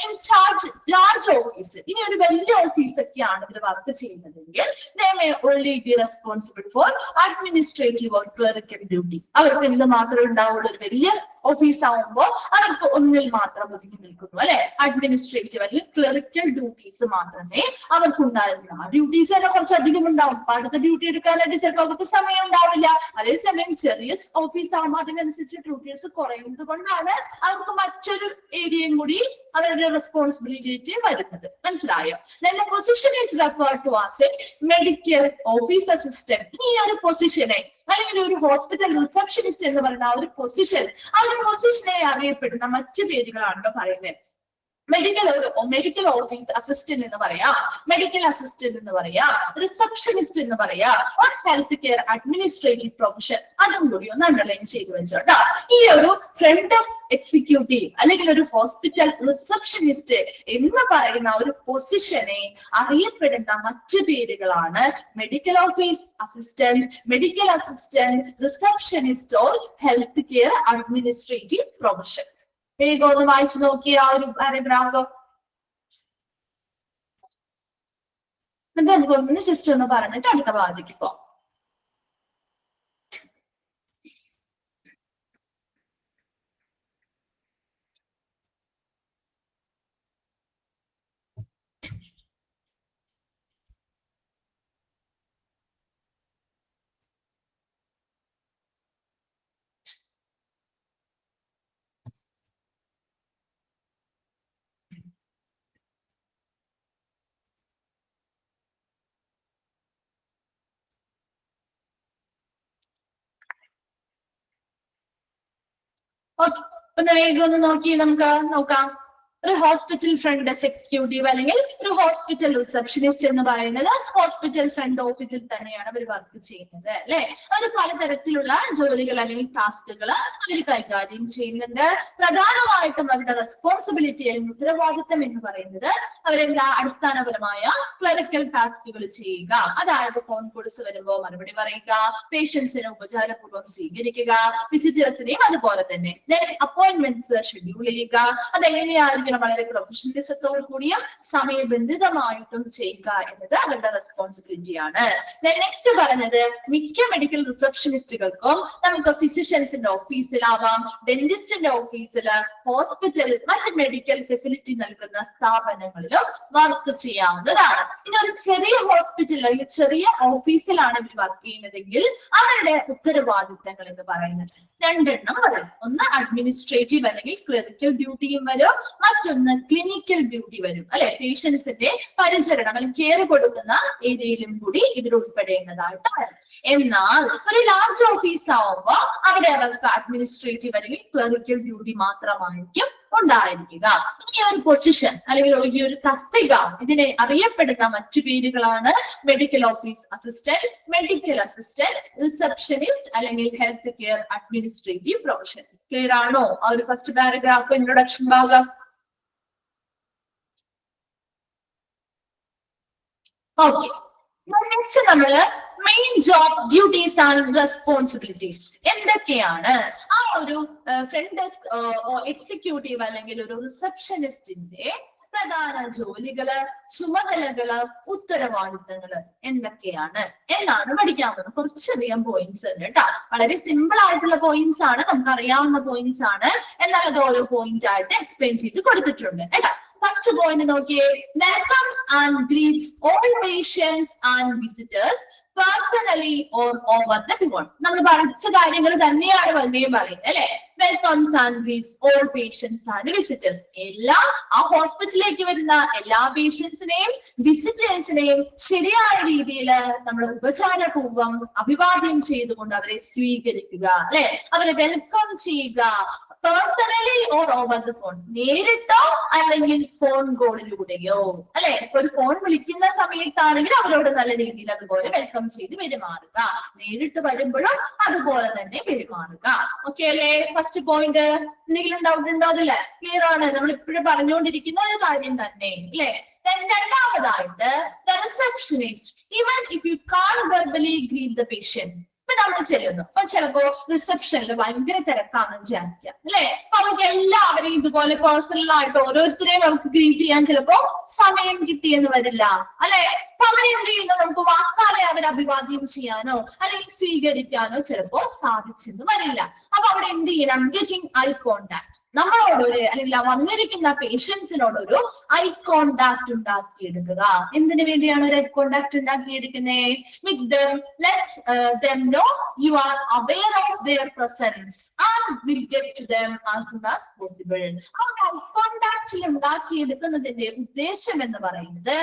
ഇൻചാർജ് ലാർജ് ഓഫീസ്, ഇനി ഒരു വലിയ ഓഫീസ് ഒക്കെയാണ് ഇവർ വർക്ക് ചെയ്യുന്നതെങ്കിൽ they may only be responsible for administrative or clerical duty. അവർക്ക് എന്ത് മാത്രമേ ഉണ്ടാവുള്ളൂ? ഒരു വലിയ ഓഫീസ് ആവുമ്പോ അവർക്ക് ഒന്നിൽ മാത്രം ഒതുങ്ങി നിൽക്കുന്നു അല്ലെ. അഡ്മിനിസ്ട്രേറ്റീവ് അല്ലെങ്കിൽ ക്ലറിക്കൽ ഡ്യൂട്ടീസ് മാത്രമേ അവർക്ക് ഉണ്ടായിരുന്നുള്ളൂ. ആ ഡ്യൂട്ടീസ് തന്നെ കുറച്ച് അധികം ഉണ്ടാവും. അപ്പൊ അടുത്ത ഡ്യൂട്ടി എടുക്കാനായിട്ട് ചിലപ്പോൾ അവർക്ക് സമയം ഉണ്ടാവില്ല. അതേസമയം ചെറിയ ഓഫീസ് ആകുമ്പോൾ അതിനനുസരിച്ച് ഡ്യൂട്ടീസ് കുറയുന്നത് കൊണ്ടാണ് അവർക്ക് മറ്റൊരു ഏരിയയും കൂടി അവരുടെ റെസ്പോൺസിബിലിറ്റി വരുന്നത്. മനസ്സിലായോ? Then the position is referred to as a medical office assistant. ഈ ഒരു പൊസിഷനെ അല്ലെങ്കിൽ ഒരു ഹോസ്പിറ്റൽ റിസപ്ഷനിസ്റ്റ് എന്ന് പറയുന്ന ആ ഒരു പൊസിഷൻ, ആ ഒരു പൊസിഷനെ അറിയപ്പെടുന്ന മറ്റു പേരുകളാണല്ലോ പറയുന്നത്. മെഡിക്കൽ ഓഫീസ് അസിസ്റ്റന്റ് എന്ന് പറയാം, മെഡിക്കൽ അസിസ്റ്റന്റ് എന്ന് പറയാം, റിസപ്ഷനിസ്റ്റ് എന്ന് പറയാം, or health care administrative profession. അതും കൂടി ഒന്ന് അണ്ടർലൈൻ ചെയ്ത് വെച്ചോട്ടോ. ഈ ഒരു ഫ്രണ്ട് ഡെസ്ക് എക്സിക്യൂട്ടീവ് അല്ലെങ്കിൽ ഒരു ഹോസ്പിറ്റൽ റിസപ്ഷനിസ്റ്റ് എന്ന് പറയുന്ന ഒരു പൊസിഷനെ അറിയപ്പെടുന്ന മറ്റു പേരുകളാണ് medical office assistant, medical assistant, receptionist or health care administrative profession. വേഗം ഒന്ന് വായിച്ചു നോക്കിയ ആ ഒരു പാരഗ്രാഫ്. എന്നിട്ട് അതുപോലെ സിസ്റ്റർ ഒന്ന് പറഞ്ഞിട്ട് അടുത്ത ഭാഗത്തേക്ക് പോവാം. ഓക്കെ, ഒന്ന് വേഗം ഒന്ന് നോക്കി നമുക്ക് നോക്കാം. ഒരു ഹോസ്പിറ്റൽ ഫ്രണ്ട് ഡെസ്ക് എക്സിക്യൂട്ടീവ് അല്ലെങ്കിൽ ഒരു ഹോസ്പിറ്റൽ റിസപ്ഷനിസ്റ്റ് എന്ന് പറയുന്നത് ഹോസ്പിറ്റൽ ഫ്രണ്ട് ഓഫീസിൽ തന്നെയാണ് അവർ വർക്ക് ചെയ്യുന്നത് അല്ലെ. അവർ പലതരത്തിലുള്ള ജോലികൾ അല്ലെങ്കിൽ ടാസ്കുകൾ അവർ കൈകാര്യം ചെയ്യുന്നുണ്ട്. പ്രധാനമായിട്ടും അവരുടെ റെസ്പോൺസിബിലിറ്റി അല്ലെങ്കിൽ ഉത്തരവാദിത്തം എന്ന് പറയുന്നത് അവരെന്താ അടിസ്ഥാനപരമായ ക്ലറിക്കൽ ടാസ്കുകൾ ചെയ്യുക. അതായത് ഫോൺ കോൾസ് വരുമ്പോൾ മറുപടി പറയുക, പേഷ്യൻസിനെ ഉപചാരപൂർവ്വം സ്വീകരിക്കുക, വിസിറ്റേഴ്സിനെയും അതുപോലെ തന്നെ അപ്പോയിന്റ്മെന്റ്സ് ഷെഡ്യൂൾ ചെയ്യുക. അതെങ്ങനെയായിരിക്കും? വളരെ പ്രൊഫഷണലിസത്തോടു കൂടിയ സമയബന്ധിതമായിട്ടും ചെയ്യുക എന്നത് അവരുടെ റെസ്പോൺസിബിലിറ്റിയാണ്. നെക്സ്റ്റ് പറഞ്ഞത് മിക്ക മെഡിക്കൽ റിസപ്ഷനിസ്റ്റുകൾക്കും നമുക്ക് ഫിസിഷ്യൻസിന്റെ ഓഫീസിലാവാം, ഡെന്റിസ്റ്റിന്റെ ഓഫീസില്, ഹോസ്പിറ്റലിൽ, മറ്റ് മെഡിക്കൽ ഫെസിലിറ്റി നൽകുന്ന സ്ഥാപനങ്ങളിലും വർക്ക് ചെയ്യാവുന്നതാണ്. ഇനി ഒരു ചെറിയ ഹോസ്പിറ്റൽ അല്ലെങ്കിൽ ചെറിയ ഓഫീസിലാണ് ഇവർ വർക്ക് ചെയ്യുന്നതെങ്കിൽ അവരുടെ ഉത്തരവാദിത്തങ്ങൾ എന്ന് പറയുന്നത് രണ്ടെണ്ണം വരും. ഒന്ന് അഡ്മിനിസ്ട്രേറ്റീവ് അല്ലെങ്കിൽ ക്ലറിക്കൽ ഡ്യൂട്ടിയും വരും, മറ്റൊന്ന് ക്ലിനിക്കൽ ഡ്യൂട്ടി വരും അല്ലെ. പേഷ്യൻസിന്റെ പരിചരണം അല്ലെങ്കിൽ കെയർ കൊടുക്കുന്ന ഏരിയയിലും കൂടി ഇതിൽ ഉൾപ്പെടേണ്ടതായിട്ടാണ്. എന്നാൽ ഒരു ലാർജ് ഓഫീസ് ആവുമ്പോ അവിടെ അവർക്ക് അഡ്മിനിസ്ട്രേറ്റീവ് അല്ലെങ്കിൽ ക്ലറിക്കൽ ഡ്യൂട്ടി മാത്രമായിരിക്കും ഉണ്ടായിരിക്കുക. ഈ ഒരു പൊസിഷൻ അല്ലെങ്കിൽ ഈ ഒരു തസ്തിക ഇതിനെ അറിയപ്പെടുന്ന മറ്റു പേരുകളാണ് medical office assistant, medical assistant, receptionist അല്ലെങ്കിൽ health care administrative profession. Clear ആണോ ആ ഒരു ഫസ്റ്റ് പാരഗ്രാഫ് ഇൻട്രൊഡക്ഷൻ ഭാഗം? ഓക്കെ, നെക്സ്റ്റ് നമ്മള് main job duties and responsibilities എന്തൊക്കെയാണ് ആ ഒരു ഫ്രണ്ട് ഡെസ്ക് എക്സിക്യൂട്ടീവ് അല്ലെങ്കിൽ ഒരു റിസപ്ഷനിസ്റ്റിന്റെ പ്രധാന ജോലികള്, ചുമതലകള്, ഉത്തരവാദിത്തങ്ങള് എന്തൊക്കെയാണ് എന്നാണ് പഠിക്കാൻ പോകുന്നത്. കുറച്ചധികം പോയിന്റ്സ് ഉണ്ട് കേട്ടോ. വളരെ സിമ്പിൾ ആയിട്ടുള്ള പോയിന്റ്സ് ആണ്, നമുക്ക് അറിയാവുന്ന പോയിന്റ്സ് ആണ്. എന്നാൽ അത് ഓരോ പോയിന്റ് ആയിട്ട് എക്സ്പ്ലെയിൻ ചെയ്ത് കൊടുത്തിട്ടുണ്ട് കേട്ടോ. ഫസ്റ്റ് പോയിന്റ് നോക്കിയേ, welcomes and greets all patients and visitors personally or over the phone. നമ്മൾ പഠിച്ച കാര്യങ്ങൾ തന്നെയാണ് വന്നെയും പറയുന്നത് അല്ലെ. Welcomes and greets all patients and visitors, എല്ലാ ആ ഹോസ്പിറ്റലിലേക്ക് വരുന്ന എല്ലാ പേഷ്യൻസിനെയും വിസിറ്റേഴ്സിനെയും ശരിയായ രീതിയിൽ നമ്മൾ ഉപചാരപൂർവം അഭിവാദ്യം ചെയ്തുകൊണ്ട് അവരെ സ്വീകരിക്കുക അല്ലെ, അവരെ വെൽക്കം ചെയ്യുക. Personally or over the phone, നേരിട്ടോ അല്ലെങ്കിൽ ഫോൺ കോളിലൂടെയോ അല്ലെ. ഒരു ഫോൺ വിളിക്കുന്ന സമയത്താണെങ്കിൽ അവരോട് നല്ല രീതിയിൽ അതുപോലെ വെൽക്കം ചെയ്ത് പെരുമാറുക, നേരിട്ട് വരുമ്പോഴും അതുപോലെ തന്നെ പെരുമാറുക. ഓക്കെ അല്ലേ? First point. എന്തെങ്കിലും ഡൗട്ട് ഉണ്ടോ അതില്? ക്ലിയർ ആണ്, നമ്മൾ ഇപ്പോഴും പറഞ്ഞുകൊണ്ടിരിക്കുന്ന ഒരു കാര്യം തന്നെ അല്ലെ. രണ്ടാമതായിട്ട് the receptionist even if you can't verbally greet the patient. നമ്മൾ ചെല്ലുന്നു, അപ്പൊ ചിലപ്പോ റിസപ്ഷനിൽ ഭയങ്കര തിരക്കാണെന്ന് വിചാരിക്കാം അല്ലെ. അപ്പൊ നമുക്ക് എല്ലാവരെയും ഇതുപോലെ പേഴ്സണൽ ആയിട്ട് ഓരോരുത്തരെയും നമുക്ക് ഗ്രീറ്റ് ചെയ്യാൻ ചിലപ്പോ സമയം കിട്ടിയെന്ന് വരില്ല അല്ലെ. അപ്പൊ അവരെന്ത് ചെയ്യുന്നു, നമുക്ക് വാക്കാലെ അവരെ അഭിവാദ്യം ചെയ്യാനോ അല്ലെങ്കിൽ സ്വീകരിക്കാനോ ചിലപ്പോ സാധിച്ചെന്ന് വരില്ല. അപ്പൊ അവിടെ എന്ത് ചെയ്യണം? ഗെറ്റിംഗ് ഐ കോണ്ടാക്ട്, നമ്മളോടൊരു അല്ലെങ്കിൽ വന്നിരിക്കുന്ന പേഷ്യൻസിനോടൊരു ഐ കോണ്ടാക്ട് ഉണ്ടാക്കിയെടുക്കുക. എന്തിനു വേണ്ടിയാണ് ഒരു ഐ കോണ്ടാക്ട് ഉണ്ടാക്കിയെടുക്കുന്നത്? With them let's them know you are aware of their presence and will get to them as soon as possible. ആ കോണ്ടാക്റ്റിൽ ഉണ്ടാക്കിയെടുക്കുന്നതിന്റെ ഉദ്ദേശം എന്ന് പറയുന്നത്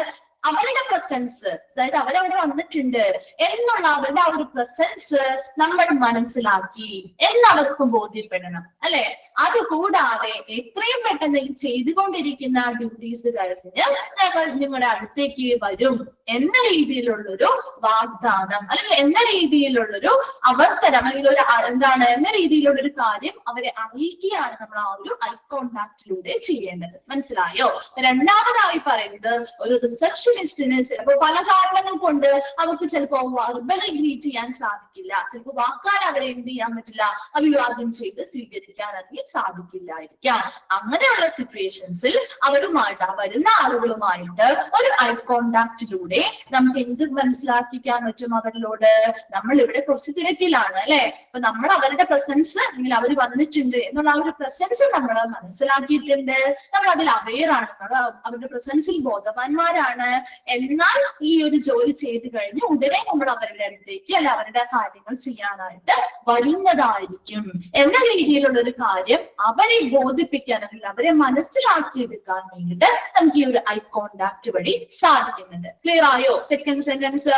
അവരുടെ പ്രസൻസ്, അതായത് അവരവിടെ വന്നിട്ടുണ്ട് എന്നുള്ള അവരുടെ ആ ഒരു പ്രസൻസ് നമ്മൾ മനസ്സിലാക്കി എന്നവർക്കും ബോധ്യപ്പെടണം അല്ലെ. അതുകൂടാതെ എത്രയും പെട്ടെന്ന് ഈ ചെയ്തുകൊണ്ടിരിക്കുന്ന ഡ്യൂട്ടീസ് കഴിഞ്ഞ് ഞങ്ങൾ നിങ്ങളുടെ അടുത്തേക്ക് വരും എന്ന രീതിയിലുള്ളൊരു വാഗ്ദാനം അല്ലെങ്കിൽ എന്ന രീതിയിലുള്ളൊരു അവസരം അല്ലെങ്കിൽ ഒരു എന്താണ് എന്ന രീതിയിലുള്ളൊരു കാര്യം അവരെ അറിയിക്കുകയാണ് നമ്മൾ ആ ഒരു ഐ കോണ്ടാക്റ്റിലൂടെ ചെയ്യേണ്ടത്. മനസ്സിലായോ? രണ്ടാമതായി പറയുന്നത് ഒരു റിസപ്ഷനിസ്റ്റിന് ചിലപ്പോൾ പല കാരണങ്ങൾ കൊണ്ട് അവർക്ക് ചിലപ്പോൾ വെർബലി ഗ്രീറ്റ് ചെയ്യാൻ സാധിക്കില്ല, ചിലപ്പോൾ വാക്കാൽ അവരെ എന്ത് ചെയ്യാൻ പറ്റില്ല, അഭിവാദ്യം ചെയ്ത് സ്വീകരിക്കാൻ അല്ലെങ്കിൽ സാധിക്കില്ലായിരിക്കാം. അങ്ങനെയുള്ള സിറ്റുവേഷൻസിൽ അവരുമായിട്ട് വരുന്ന ആളുകളുമായിട്ട് ഒരു ഐ കോണ്ടാക്റ്റിലൂടെ നമുക്ക് എന്ത് മനസ്സിലാക്കിക്കാൻ പറ്റും അവരിലോട്? നമ്മൾ ഇവിടെ കുറച്ച് തിരക്കിലാണ് അല്ലെ, അപ്പൊ നമ്മൾ അവരുടെ പ്രസൻസ് അല്ലെങ്കിൽ അവർ വന്നിട്ടുണ്ട് എന്നുള്ള ആ ഒരു പ്രസൻസ് നമ്മൾ മനസ്സിലാക്കിയിട്ടുണ്ട്, നമ്മൾ അതിൽ അവെയർ ആണ്, നമ്മൾ അവരുടെ പ്രസൻസിൽ ബോധവാന്മാരാണ്. എന്നാൽ ഈ ഒരു ജോലി ചെയ്ത് കഴിഞ്ഞ് ഉടനെ നമ്മൾ അവരുടെ അടുത്തേക്ക് അല്ല അവരുടെ കാര്യങ്ങൾ ചെയ്യാനായിട്ട് വരുന്നതായിരിക്കും എന്ന രീതിയിലുള്ള ഒരു കാര്യം അവരെ ബോധിപ്പിക്കാൻ അല്ലെങ്കിൽ അവരെ മനസ്സിലാക്കിയെടുക്കാൻ വേണ്ടിയിട്ട് നമുക്ക് ഈ ഒരു ഐ കോണ്ടാക്ട് വഴി സാധിക്കുന്നുണ്ട്. ക്ലിയർ ആയോ? സെക്കൻഡ് സെന്റൻസ്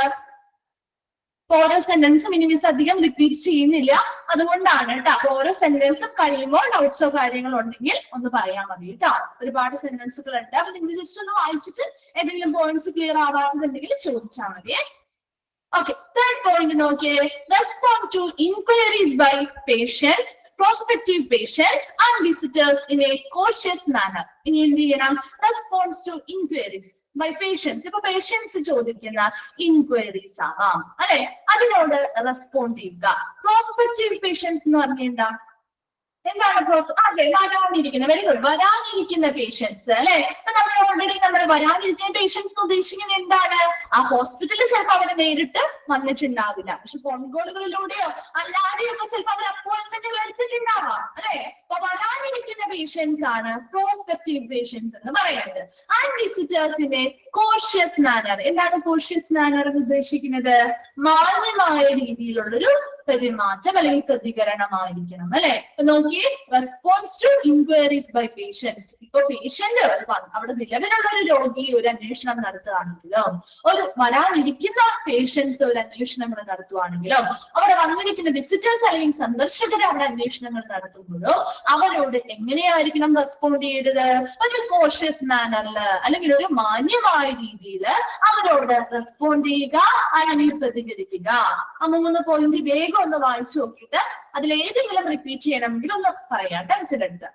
ഓരോ സെന്റൻസും ഇനി മിസ് അധികം റിപ്പീറ്റ് ചെയ്യുന്നില്ല, അതുകൊണ്ടാണ് കേട്ടോ. അപ്പൊ ഓരോ സെന്റൻസും കഴിയുമ്പോൾ ഡൗട്ട്സോ കാര്യങ്ങളോ ഉണ്ടെങ്കിൽ ഒന്ന് പറയാൻ മതി കേട്ടോ. ഒരുപാട് സെന്റൻസുകൾ ഉണ്ട്, അപ്പൊ നിങ്ങൾ ജസ്റ്റ് ഒന്ന് വായിച്ചിട്ട് ഏതെങ്കിലും പോയിന്റ്സ് ക്ലിയർ ആവാറുണ്ടെങ്കിൽ ചോദിച്ചാൽ മതി. Okay, third point നോക്കിയേ, respond to inquiries by patients, prospective patients and visitors in a cautious manner. ഇനി എന്ത് ചെയ്യണം? Response to inquiries by patients. ഇപ്പൊ പേഷ്യൻസ് ചോദിക്കുന്ന ഇൻക്വയറീസ് ആവാം അല്ലെ, അതിനോട് റെസ്പോണ്ട് ചെയ്യുക. പ്രോസ്പെക്റ്റീവ് പേഷ്യൻസ് എന്ന് പറഞ്ഞാൽ എന്താണ് അതെ വരാനിരിക്കുന്ന, വെരി ഗുഡ്, വരാനിരിക്കുന്ന പേഷ്യൻസ് അല്ലെ. ഇപ്പൊ നമ്മൾ ഓൾറെഡി നമ്മൾ വരാനിരിക്കുന്ന പേഷ്യൻസ് ഉദ്ദേശിക്കുന്നത് എന്താണ്? ആ ഹോസ്പിറ്റലിൽ ചിലപ്പോൾ അവരെ നേരിട്ട് വന്നിട്ടുണ്ടാവില്ല, പക്ഷെ ഫോൺ കോളുകളിലൂടെയോ അല്ലാതെയൊക്കെ ചിലപ്പോൾ അവർ അപ്പോയിന്റ്മെന്റുകൾ എടുത്തിട്ടുണ്ടാവാം അല്ലെ. അപ്പൊ വരാനിരിക്കുന്ന പേഷ്യൻസ് ആണ് പ്രോസ്പെക്റ്റീവ് പേഷ്യൻസ് എന്ന് പറയുന്നത്. ആൻഡ് വിസിറ്റേഴ്സിന്റെ കോഷ്യസ് മാനർ. എന്താണ് കോഷ്യസ് മാനർ എന്ന് ഉദ്ദേശിക്കുന്നത്? മാന്യമായ രീതിയിലുള്ളൊരു പെരുമാറ്റം അല്ലെങ്കിൽ പ്രതികരണമായിരിക്കണം അല്ലെ. നോക്കിയേ, response to inquiries by patients. ഇപ്പൊ പേഷ്യന്റ് അവിടെ നിലവിലുള്ള ഒരു രോഗി ഒരു അന്വേഷണം നടത്തുകയാണെങ്കിലോ, ഒരു വരാനിരിക്കുന്ന പേഷ്യൻസ് ഒരു അന്വേഷണങ്ങൾ നടത്തുകയാണെങ്കിലോ, അവിടെ വന്നിരിക്കുന്ന വിസിറ്റേഴ്സ് അല്ലെങ്കിൽ സന്ദർശകർ അവിടെ അന്വേഷണങ്ങൾ നടത്തുമ്പോഴോ അവരോട് എങ്ങനെയാണ് എങ്ങനെയായിരിക്കണം റെസ്പോണ്ട് ചെയ്തത്? ഒരു കോഷ്യസ് മാനറില് അല്ലെങ്കിൽ ഒരു മാന്യമായ രീതിയിൽ അവരോട് റെസ്പോണ്ട് ചെയ്യുക, അല്ലെങ്കിൽ പ്രതികരിക്കുക. ആ 3 പോയിന്റ് വേഗം ഒന്ന് വായിച്ചു നോക്കിയിട്ട് അതിലേതെങ്കിലും റിപ്പീറ്റ് ചെയ്യണമെങ്കിൽ ഒന്ന് പറയാം. ടെൻഷൻ എടുത്ത്.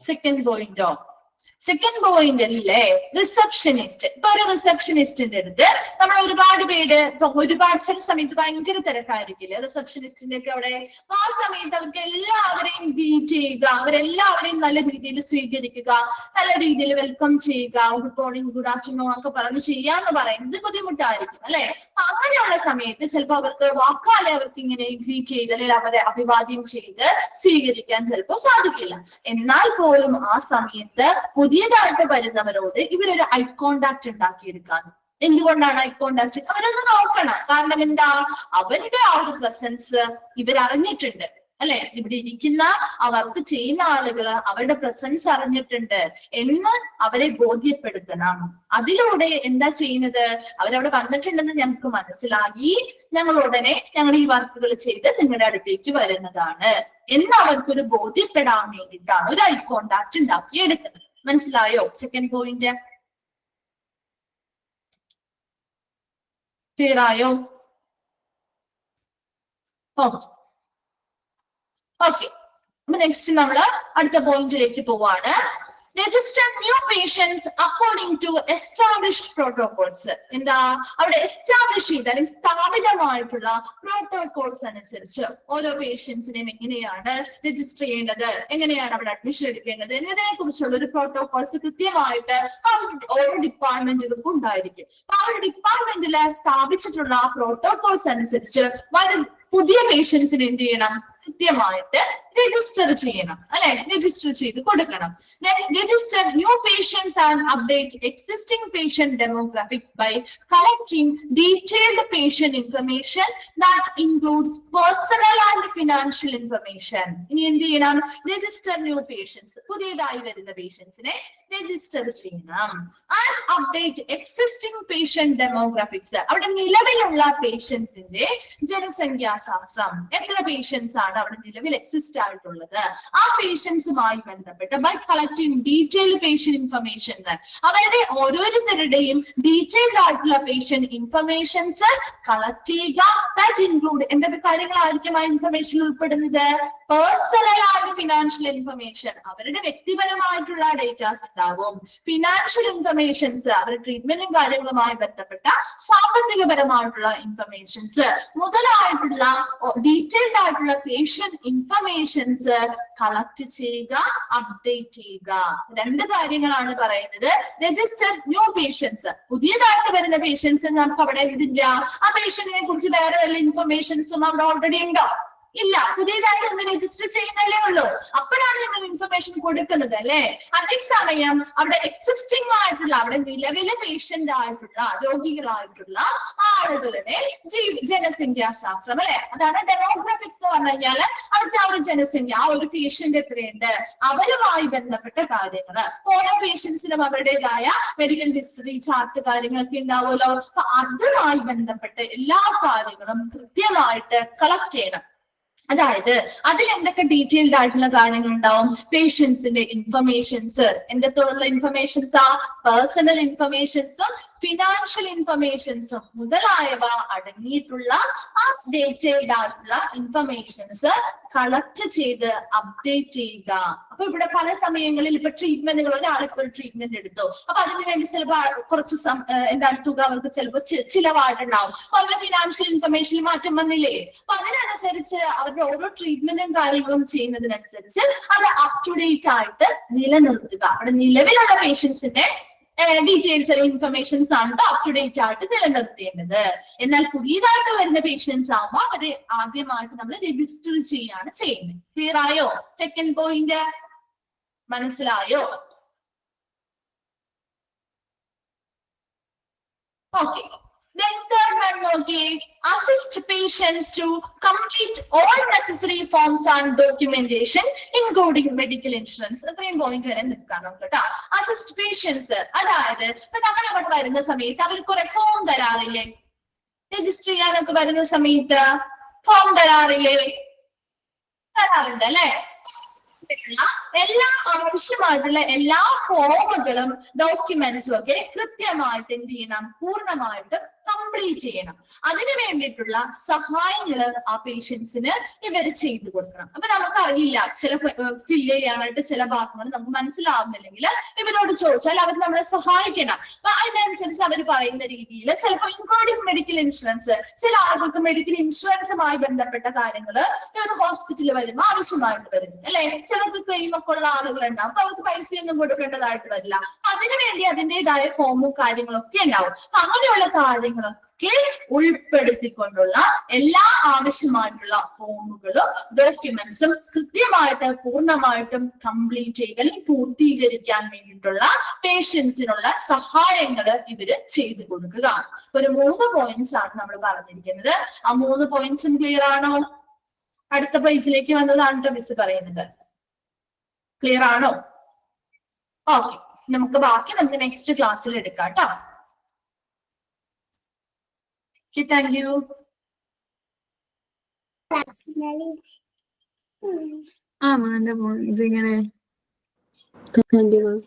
സെക്കൻഡ് പോയിന്റോ? സെക്കൻഡ് പോയിന്റ് അല്ലേ റിസപ്ഷനിസ്റ്റ്. ഇപ്പൊ ഒരു റിസപ്ഷനിസ്റ്റിന്റെ അടുത്ത് നമ്മൾ ഒരുപാട് പേര് ഒരുപാട് ചില സമയത്ത് ഭയങ്കര തിരക്കായിരിക്കില്ലേ റിസപ്ഷനിസ്റ്റിന്റെ ഒക്കെ അവിടെ. ആ സമയത്ത് അവർക്ക് എല്ലാവരെയും ഗ്രീറ്റ് ചെയ്യുക, അവരെല്ലാവരെയും നല്ല രീതിയിൽ സ്വീകരിക്കുക, നല്ല രീതിയിൽ വെൽക്കം ചെയ്യുക, ഗുഡ് മോർണിംഗ് ഗുഡ് ആഫ്റ്റർനൂൺ ഒക്കെ പറഞ്ഞ് ചെയ്യാന്ന് പറയുന്നത് ബുദ്ധിമുട്ടായിരിക്കും അല്ലെ. അങ്ങനെയുള്ള സമയത്ത് ചിലപ്പോൾ അവർക്ക് വാക്കാലെ അവർക്ക് ഇങ്ങനെ ഗ്രീറ്റ് ചെയ്ത് അല്ലെങ്കിൽ അവരെ അഭിവാദ്യം ചെയ്ത് സ്വീകരിക്കാൻ ചിലപ്പോൾ സാധിക്കില്ല. എന്നാൽ പോലും ആ സമയത്ത് പുതിയതായിട്ട് വരുന്നവരോട് ഇവരൊരു ഐ കോണ്ടാക്ട് ഉണ്ടാക്കിയെടുക്കാൻ. എന്തുകൊണ്ടാണ് ഐ കോണ്ടാക്ട്? അവരൊന്ന് നോക്കണം. കാരണം എന്താ? അവരുടെ ആ ഒരു പ്രസൻസ് ഇവരറിഞ്ഞിട്ടുണ്ട് അല്ലെ. ഇവിടെ ഇരിക്കുന്ന ആ വർക്ക് ചെയ്യുന്ന ആളുകൾ അവരുടെ പ്രസൻസ് അറിഞ്ഞിട്ടുണ്ട് എന്ന് അവരെ ബോധ്യപ്പെടുത്തണം. അതിലൂടെ എന്താ ചെയ്യുന്നത്? അവരവിടെ വന്നിട്ടുണ്ടെന്ന് ഞങ്ങൾക്ക് മനസ്സിലായി, ഞങ്ങൾ ഉടനെ ഞങ്ങൾ ഈ വർക്കുകൾ ചെയ്ത് നിങ്ങളുടെ അടുത്തേക്ക് വരുന്നതാണ് എന്ന് അവർക്കൊരു ബോധ്യപ്പെടാൻ വേണ്ടിയിട്ടാണ് ഒരു ഐ കോണ്ടാക്ട് ഉണ്ടാക്കിയെടുക്കുന്നത്. മനസ്സിലായോ? സെക്കൻഡ് പോയിന്റ് ക്ലിയർ ആയോ? ഓക്കെ. അപ്പൊ നെക്സ്റ്റ് നമ്മള് അടുത്ത പോയിന്റിലേക്ക് പോവാണ്. Register new patients according to established protocols. എന്താ? അവിടെ എസ്റ്റാബ്ലിഷ് ചെയ്ത അല്ലെങ്കിൽ സ്ഥാപിതമായിട്ടുള്ള പ്രോട്ടോകോൾസ് അനുസരിച്ച് ഓരോ പേഷ്യൻസിനെയും എങ്ങനെയാണ് രജിസ്റ്റർ ചെയ്യേണ്ടത്, എങ്ങനെയാണ് അവിടെ അഡ്മിഷൻ എടുക്കേണ്ടത് എന്നതിനെ കുറിച്ചുള്ള ഒരു പ്രോട്ടോകോൾസ് കൃത്യമായിട്ട് ഓരോ ഡിപ്പാർട്ട്മെന്റുകൾക്കും ഉണ്ടായിരിക്കും. അപ്പൊ ആ ഒരു ഡിപ്പാർട്ട്മെന്റിൽ സ്ഥാപിച്ചിട്ടുള്ള ആ പ്രോട്ടോകോൾസ് അനുസരിച്ച് പുതിയ പേഷ്യൻസിന് എന്ത് ചെയ്യണം? കൃത്യമായിട്ട് രജിസ്റ്റർ ചെയ്യണം അല്ലെ. രജിസ്റ്റർ ചെയ്ത് കൊടുക്കണം. Register new patients and update existing patient demographics by collecting detailed patient information that includes personal and financial information. ഇനി എന്ത് ചെയ്യണം? രജിസ്റ്റർ ന്യൂ പേഷ്യൻസ്, പുതിയതായി വരുന്ന പേഷ്യൻസിനെ രജിസ്റ്റർ ചെയ്യണം. And update existing patient demographics. അവിടെ നിലവിലുള്ള പേഷ്യൻസിന്റെ ജനസംഖ്യാശാസ്ത്രം, എത്ര പേഷ്യൻസ് ആണ് അവിടെ നിലവിൽ എക്സിസ്റ്റ് ആയിട്ടുള്ളത്, ആ പേഷ്യൻസുമായി ബന്ധപ്പെട്ട് by collecting detailed patient information, അവരുടെ ഓരോരുത്തരുടെയും ഡീറ്റെയിൽഡ് ആയിട്ടുള്ള പേഷ്യന്റ് ഇൻഫർമേഷൻസ് കളക്ട് ചെയ്യുക. ദാറ്റ് ഇൻക്ലൂഡ് എന്തൊക്കെ കാര്യങ്ങളായിരിക്കും ആ ഇൻഫർമേഷൻ ഉൾപ്പെടുന്നത്? പേഴ്സണൽ ആൻഡ് ഫിനാൻഷ്യൽ ഇൻഫർമേഷൻ, അവരുടെ വ്യക്തിപരമായിട്ടുള്ള ഡേറ്റാസ് ഉണ്ടാവും. ഫിനാൻഷ്യൽ ഇൻഫർമേഷൻസ്, അവരുടെ ട്രീറ്റ്മെന്റും കാര്യങ്ങളുമായി ബന്ധപ്പെട്ട സാമ്പത്തികപരമായിട്ടുള്ള ഇൻഫർമേഷൻസ് മുതലായിട്ടുള്ള ഡീറ്റെയിൽഡ് ആയിട്ടുള്ള പേഷ്യന്റ് ഇൻഫർമേഷൻസ് കളക്ട് ചെയ്യുക, അപ്ഡേറ്റ് ചെയ്യുക. 2 കാര്യങ്ങളാണ് പറയുന്നത്. രജിസ്റ്റർ ന്യൂ പേഷ്യൻസ്, പുതിയതായിട്ട് വരുന്ന പേഷ്യൻസ് നമുക്ക് അവിടെ ഇതില്ല. ആ പേഷ്യന്റിനെ കുറിച്ച് വേറെ വല്ല ഇൻഫർമേഷൻസും അവിടെ ഓൾറെഡി ഉണ്ടോ? ഇല്ല. പുതിയതായിട്ട് ഒന്ന് രജിസ്റ്റർ ചെയ്യുന്നല്ലേ ഉള്ളൂ. അപ്പോഴാണ് നിങ്ങൾ ഇൻഫർമേഷൻ കൊടുക്കുന്നത് അല്ലെ. അതേസമയം അവിടെ എക്സിസ്റ്റിംഗ് ആയിട്ടുള്ള, അവിടെ നിലവിലെ പേഷ്യന്റ് ആയിട്ടുള്ള രോഗികളായിട്ടുള്ള ആളുകളുടെ ജനസംഖ്യാശാസ്ത്രം അല്ലെ, അതാണ് ഡെമോഗ്രാഫിക്സ് എന്ന് പറഞ്ഞു കഴിഞ്ഞാല് അവിടുത്തെ ആ ഒരു ജനസംഖ്യ, ആ ഒരു പേഷ്യന്റ് എത്രയുണ്ട്, അവരുമായി ബന്ധപ്പെട്ട കാര്യങ്ങൾ. ഓരോ പേഷ്യൻസിനും അവരുടേതായ മെഡിക്കൽ ഹിസ്റ്ററി ചാർട്ട് കാര്യങ്ങളൊക്കെ ഉണ്ടാവുമല്ലോ. അപ്പൊ അതുമായി ബന്ധപ്പെട്ട എല്ലാ കാര്യങ്ങളും കൃത്യമായിട്ട് കളക്ട് ചെയ്യണം. അതായത് അതിൽ എന്തൊക്കെ ഡീറ്റെയിൽഡ് ആയിട്ടുള്ള കാര്യങ്ങൾ ഉണ്ടാവും? പേഷ്യൻസിന്റെ ഇൻഫർമേഷൻസ്, എന്തൊക്കെയുള്ള ഇൻഫർമേഷൻസ്? ആ പേഴ്സണൽ ഇൻഫർമേഷൻസും ഫിനാൻഷ്യൽ ഇൻഫർമേഷൻസും മുതലായവ അടങ്ങിയിട്ടുള്ള ആ ഡീറ്റെയിൽഡ് ആയിട്ടുള്ള ഇൻഫർമേഷൻസ് കളക്ട് ചെയ്ത് അപ്ഡേറ്റ് ചെയ്യുക. അപ്പൊ ഇവിടെ പല സമയങ്ങളിൽ ഇപ്പൊ ട്രീറ്റ്മെന്റുകൾ, ഒരാളിപ്പോ ഒരു ട്രീറ്റ്മെന്റ് എടുത്തു, അപ്പൊ അതിന് വേണ്ടി ചിലപ്പോൾ കുറച്ച് എന്താണ് തുക അവർക്ക് ചിലപ്പോൾ ചിലവായിട്ടുണ്ടാവും. അപ്പൊ അവരുടെ ഫിനാൻഷ്യൽ ഇൻഫർമേഷനിൽ മാറ്റം വന്നില്ലേ? അപ്പൊ അതിനനുസരിച്ച് അവരുടെ ഓരോ ട്രീറ്റ്മെന്റും കാര്യങ്ങളും ചെയ്യുന്നതിനനുസരിച്ച് അത് അപ് ടു ഡേറ്റ് ആയിട്ട് നിലനിർത്തുക. അവിടെ നിലവിലുള്ള പേഷ്യൻസിന്റെ ഡീറ്റെയിൽസ് അല്ലെങ്കിൽ ഇൻഫർമേഷൻസ് ആണ് അപ് ടു ഡേറ്റ് ആയിട്ട് നിലനിർത്തേണ്ടത്. എന്നാൽ പുതിയതായിട്ട് വരുന്ന പേഷ്യൻസ് ആകുമ്പോൾ അവരെ ആദ്യമായിട്ട് നമ്മൾ രജിസ്റ്റർ ചെയ്യാണ് ചെയ്യുന്നത്. ക്ലിയർ ആയോ? സെക്കൻഡ് പോയിന്റ് മനസ്സിലായോ? ഓക്കെ. Then third one നോക്കിയേ, assist patients to complete all necessary forms and documentation including medical insurance. അത്രയും പോയിന്റ് വരെ നിൽക്കാം നമുക്ക് കേട്ടോ. assist patients, അതായത് ഇപ്പൊ നമ്മൾ അവിടെ വരുന്ന സമയത്ത് അവർ കുറെ ഫോം തരാറില്ലേ, രജിസ്റ്റർ ചെയ്യാനൊക്കെ വരുന്ന സമയത്ത് ഫോം തരാറില്ലേ? തരാറുണ്ട് അല്ലെ? എല്ലാ ആവശ്യമായിട്ടുള്ള എല്ലാ ഫോമുകളും ഡോക്യുമെന്റ്സും ഒക്കെ കൃത്യമായിട്ട് എന്ത് ചെയ്യണം, പൂർണ്ണമായിട്ട് കംപ്ലീറ്റ് ചെയ്യണം. അതിനു വേണ്ടിയിട്ടുള്ള സഹായങ്ങള് ആ പേഷ്യൻസിന് ഇവർ ചെയ്തു കൊടുക്കണം. അപ്പൊ നമുക്കറിയില്ല, ചില ഫില്ല് ചെയ്യാനായിട്ട് ചില ഭാഗങ്ങൾ നമുക്ക് മനസ്സിലാവുന്നില്ലെങ്കിൽ ഇവരോട് ചോദിച്ചാൽ അവർ നമ്മളെ സഹായിക്കണം. അപ്പൊ അതിനനുസരിച്ച് അവർ പറയുന്ന രീതിയിൽ ചിലപ്പോൾ ഇൻക്ലൂഡിംഗ് മെഡിക്കൽ ഇൻഷുറൻസ്, ചില ആളുകൾക്ക് മെഡിക്കൽ ഇൻഷുറൻസുമായി ബന്ധപ്പെട്ട കാര്യങ്ങള് ഇവർ ഹോസ്പിറ്റലിൽ വരുമ്പോൾ ആവശ്യമായിട്ട് വരും അല്ലെ. ചിലർക്ക് ക്ലെയിം ഒക്കെ ഉള്ള ആളുകളുണ്ടാവും, അപ്പൊ അവർക്ക് പൈസയൊന്നും കൊടുക്കേണ്ടതായിട്ട് വരില്ല. അതിനുവേണ്ടി അതിൻ്റെതായ ഫോമും കാര്യങ്ങളൊക്കെ ഉണ്ടാവും. അങ്ങനെയുള്ള കാര്യങ്ങളൊക്കെ ഉൾപ്പെടുത്തിക്കൊണ്ടുള്ള എല്ലാ ആവശ്യമായിട്ടുള്ള ഫോമുകളും ഡോക്യുമെന്റ്സും കൃത്യമായിട്ട് പൂർണ്ണമായിട്ടും കംപ്ലീറ്റ് ചെയ്യുക അല്ലെങ്കിൽ പൂർത്തീകരിക്കാൻ വേണ്ടിയിട്ടുള്ള പേഷ്യൻസിനുള്ള സഹായങ്ങൾ ഇവര് ചെയ്തു കൊടുക്കുക. ഒരു 3 പോയിന്റ്സ് ആണ് നമ്മൾ പറഞ്ഞിരിക്കുന്നത്. ആ 3 പോയിന്റ്സും ക്ലിയർ ആണോ? അടുത്ത പേജിലേക്ക് വന്നതാണ് കേട്ടോ മിസ് പറയുന്നത്. ക്ലിയർ ആണോ? ഓക്കെ, നമുക്ക് ബാക്കി നമുക്ക് നെക്സ്റ്റ് ക്ലാസ്സിൽ എടുക്കാം കേട്ടോ. Thank you. ഇതിങ്ങനെ Thank you, ma'am.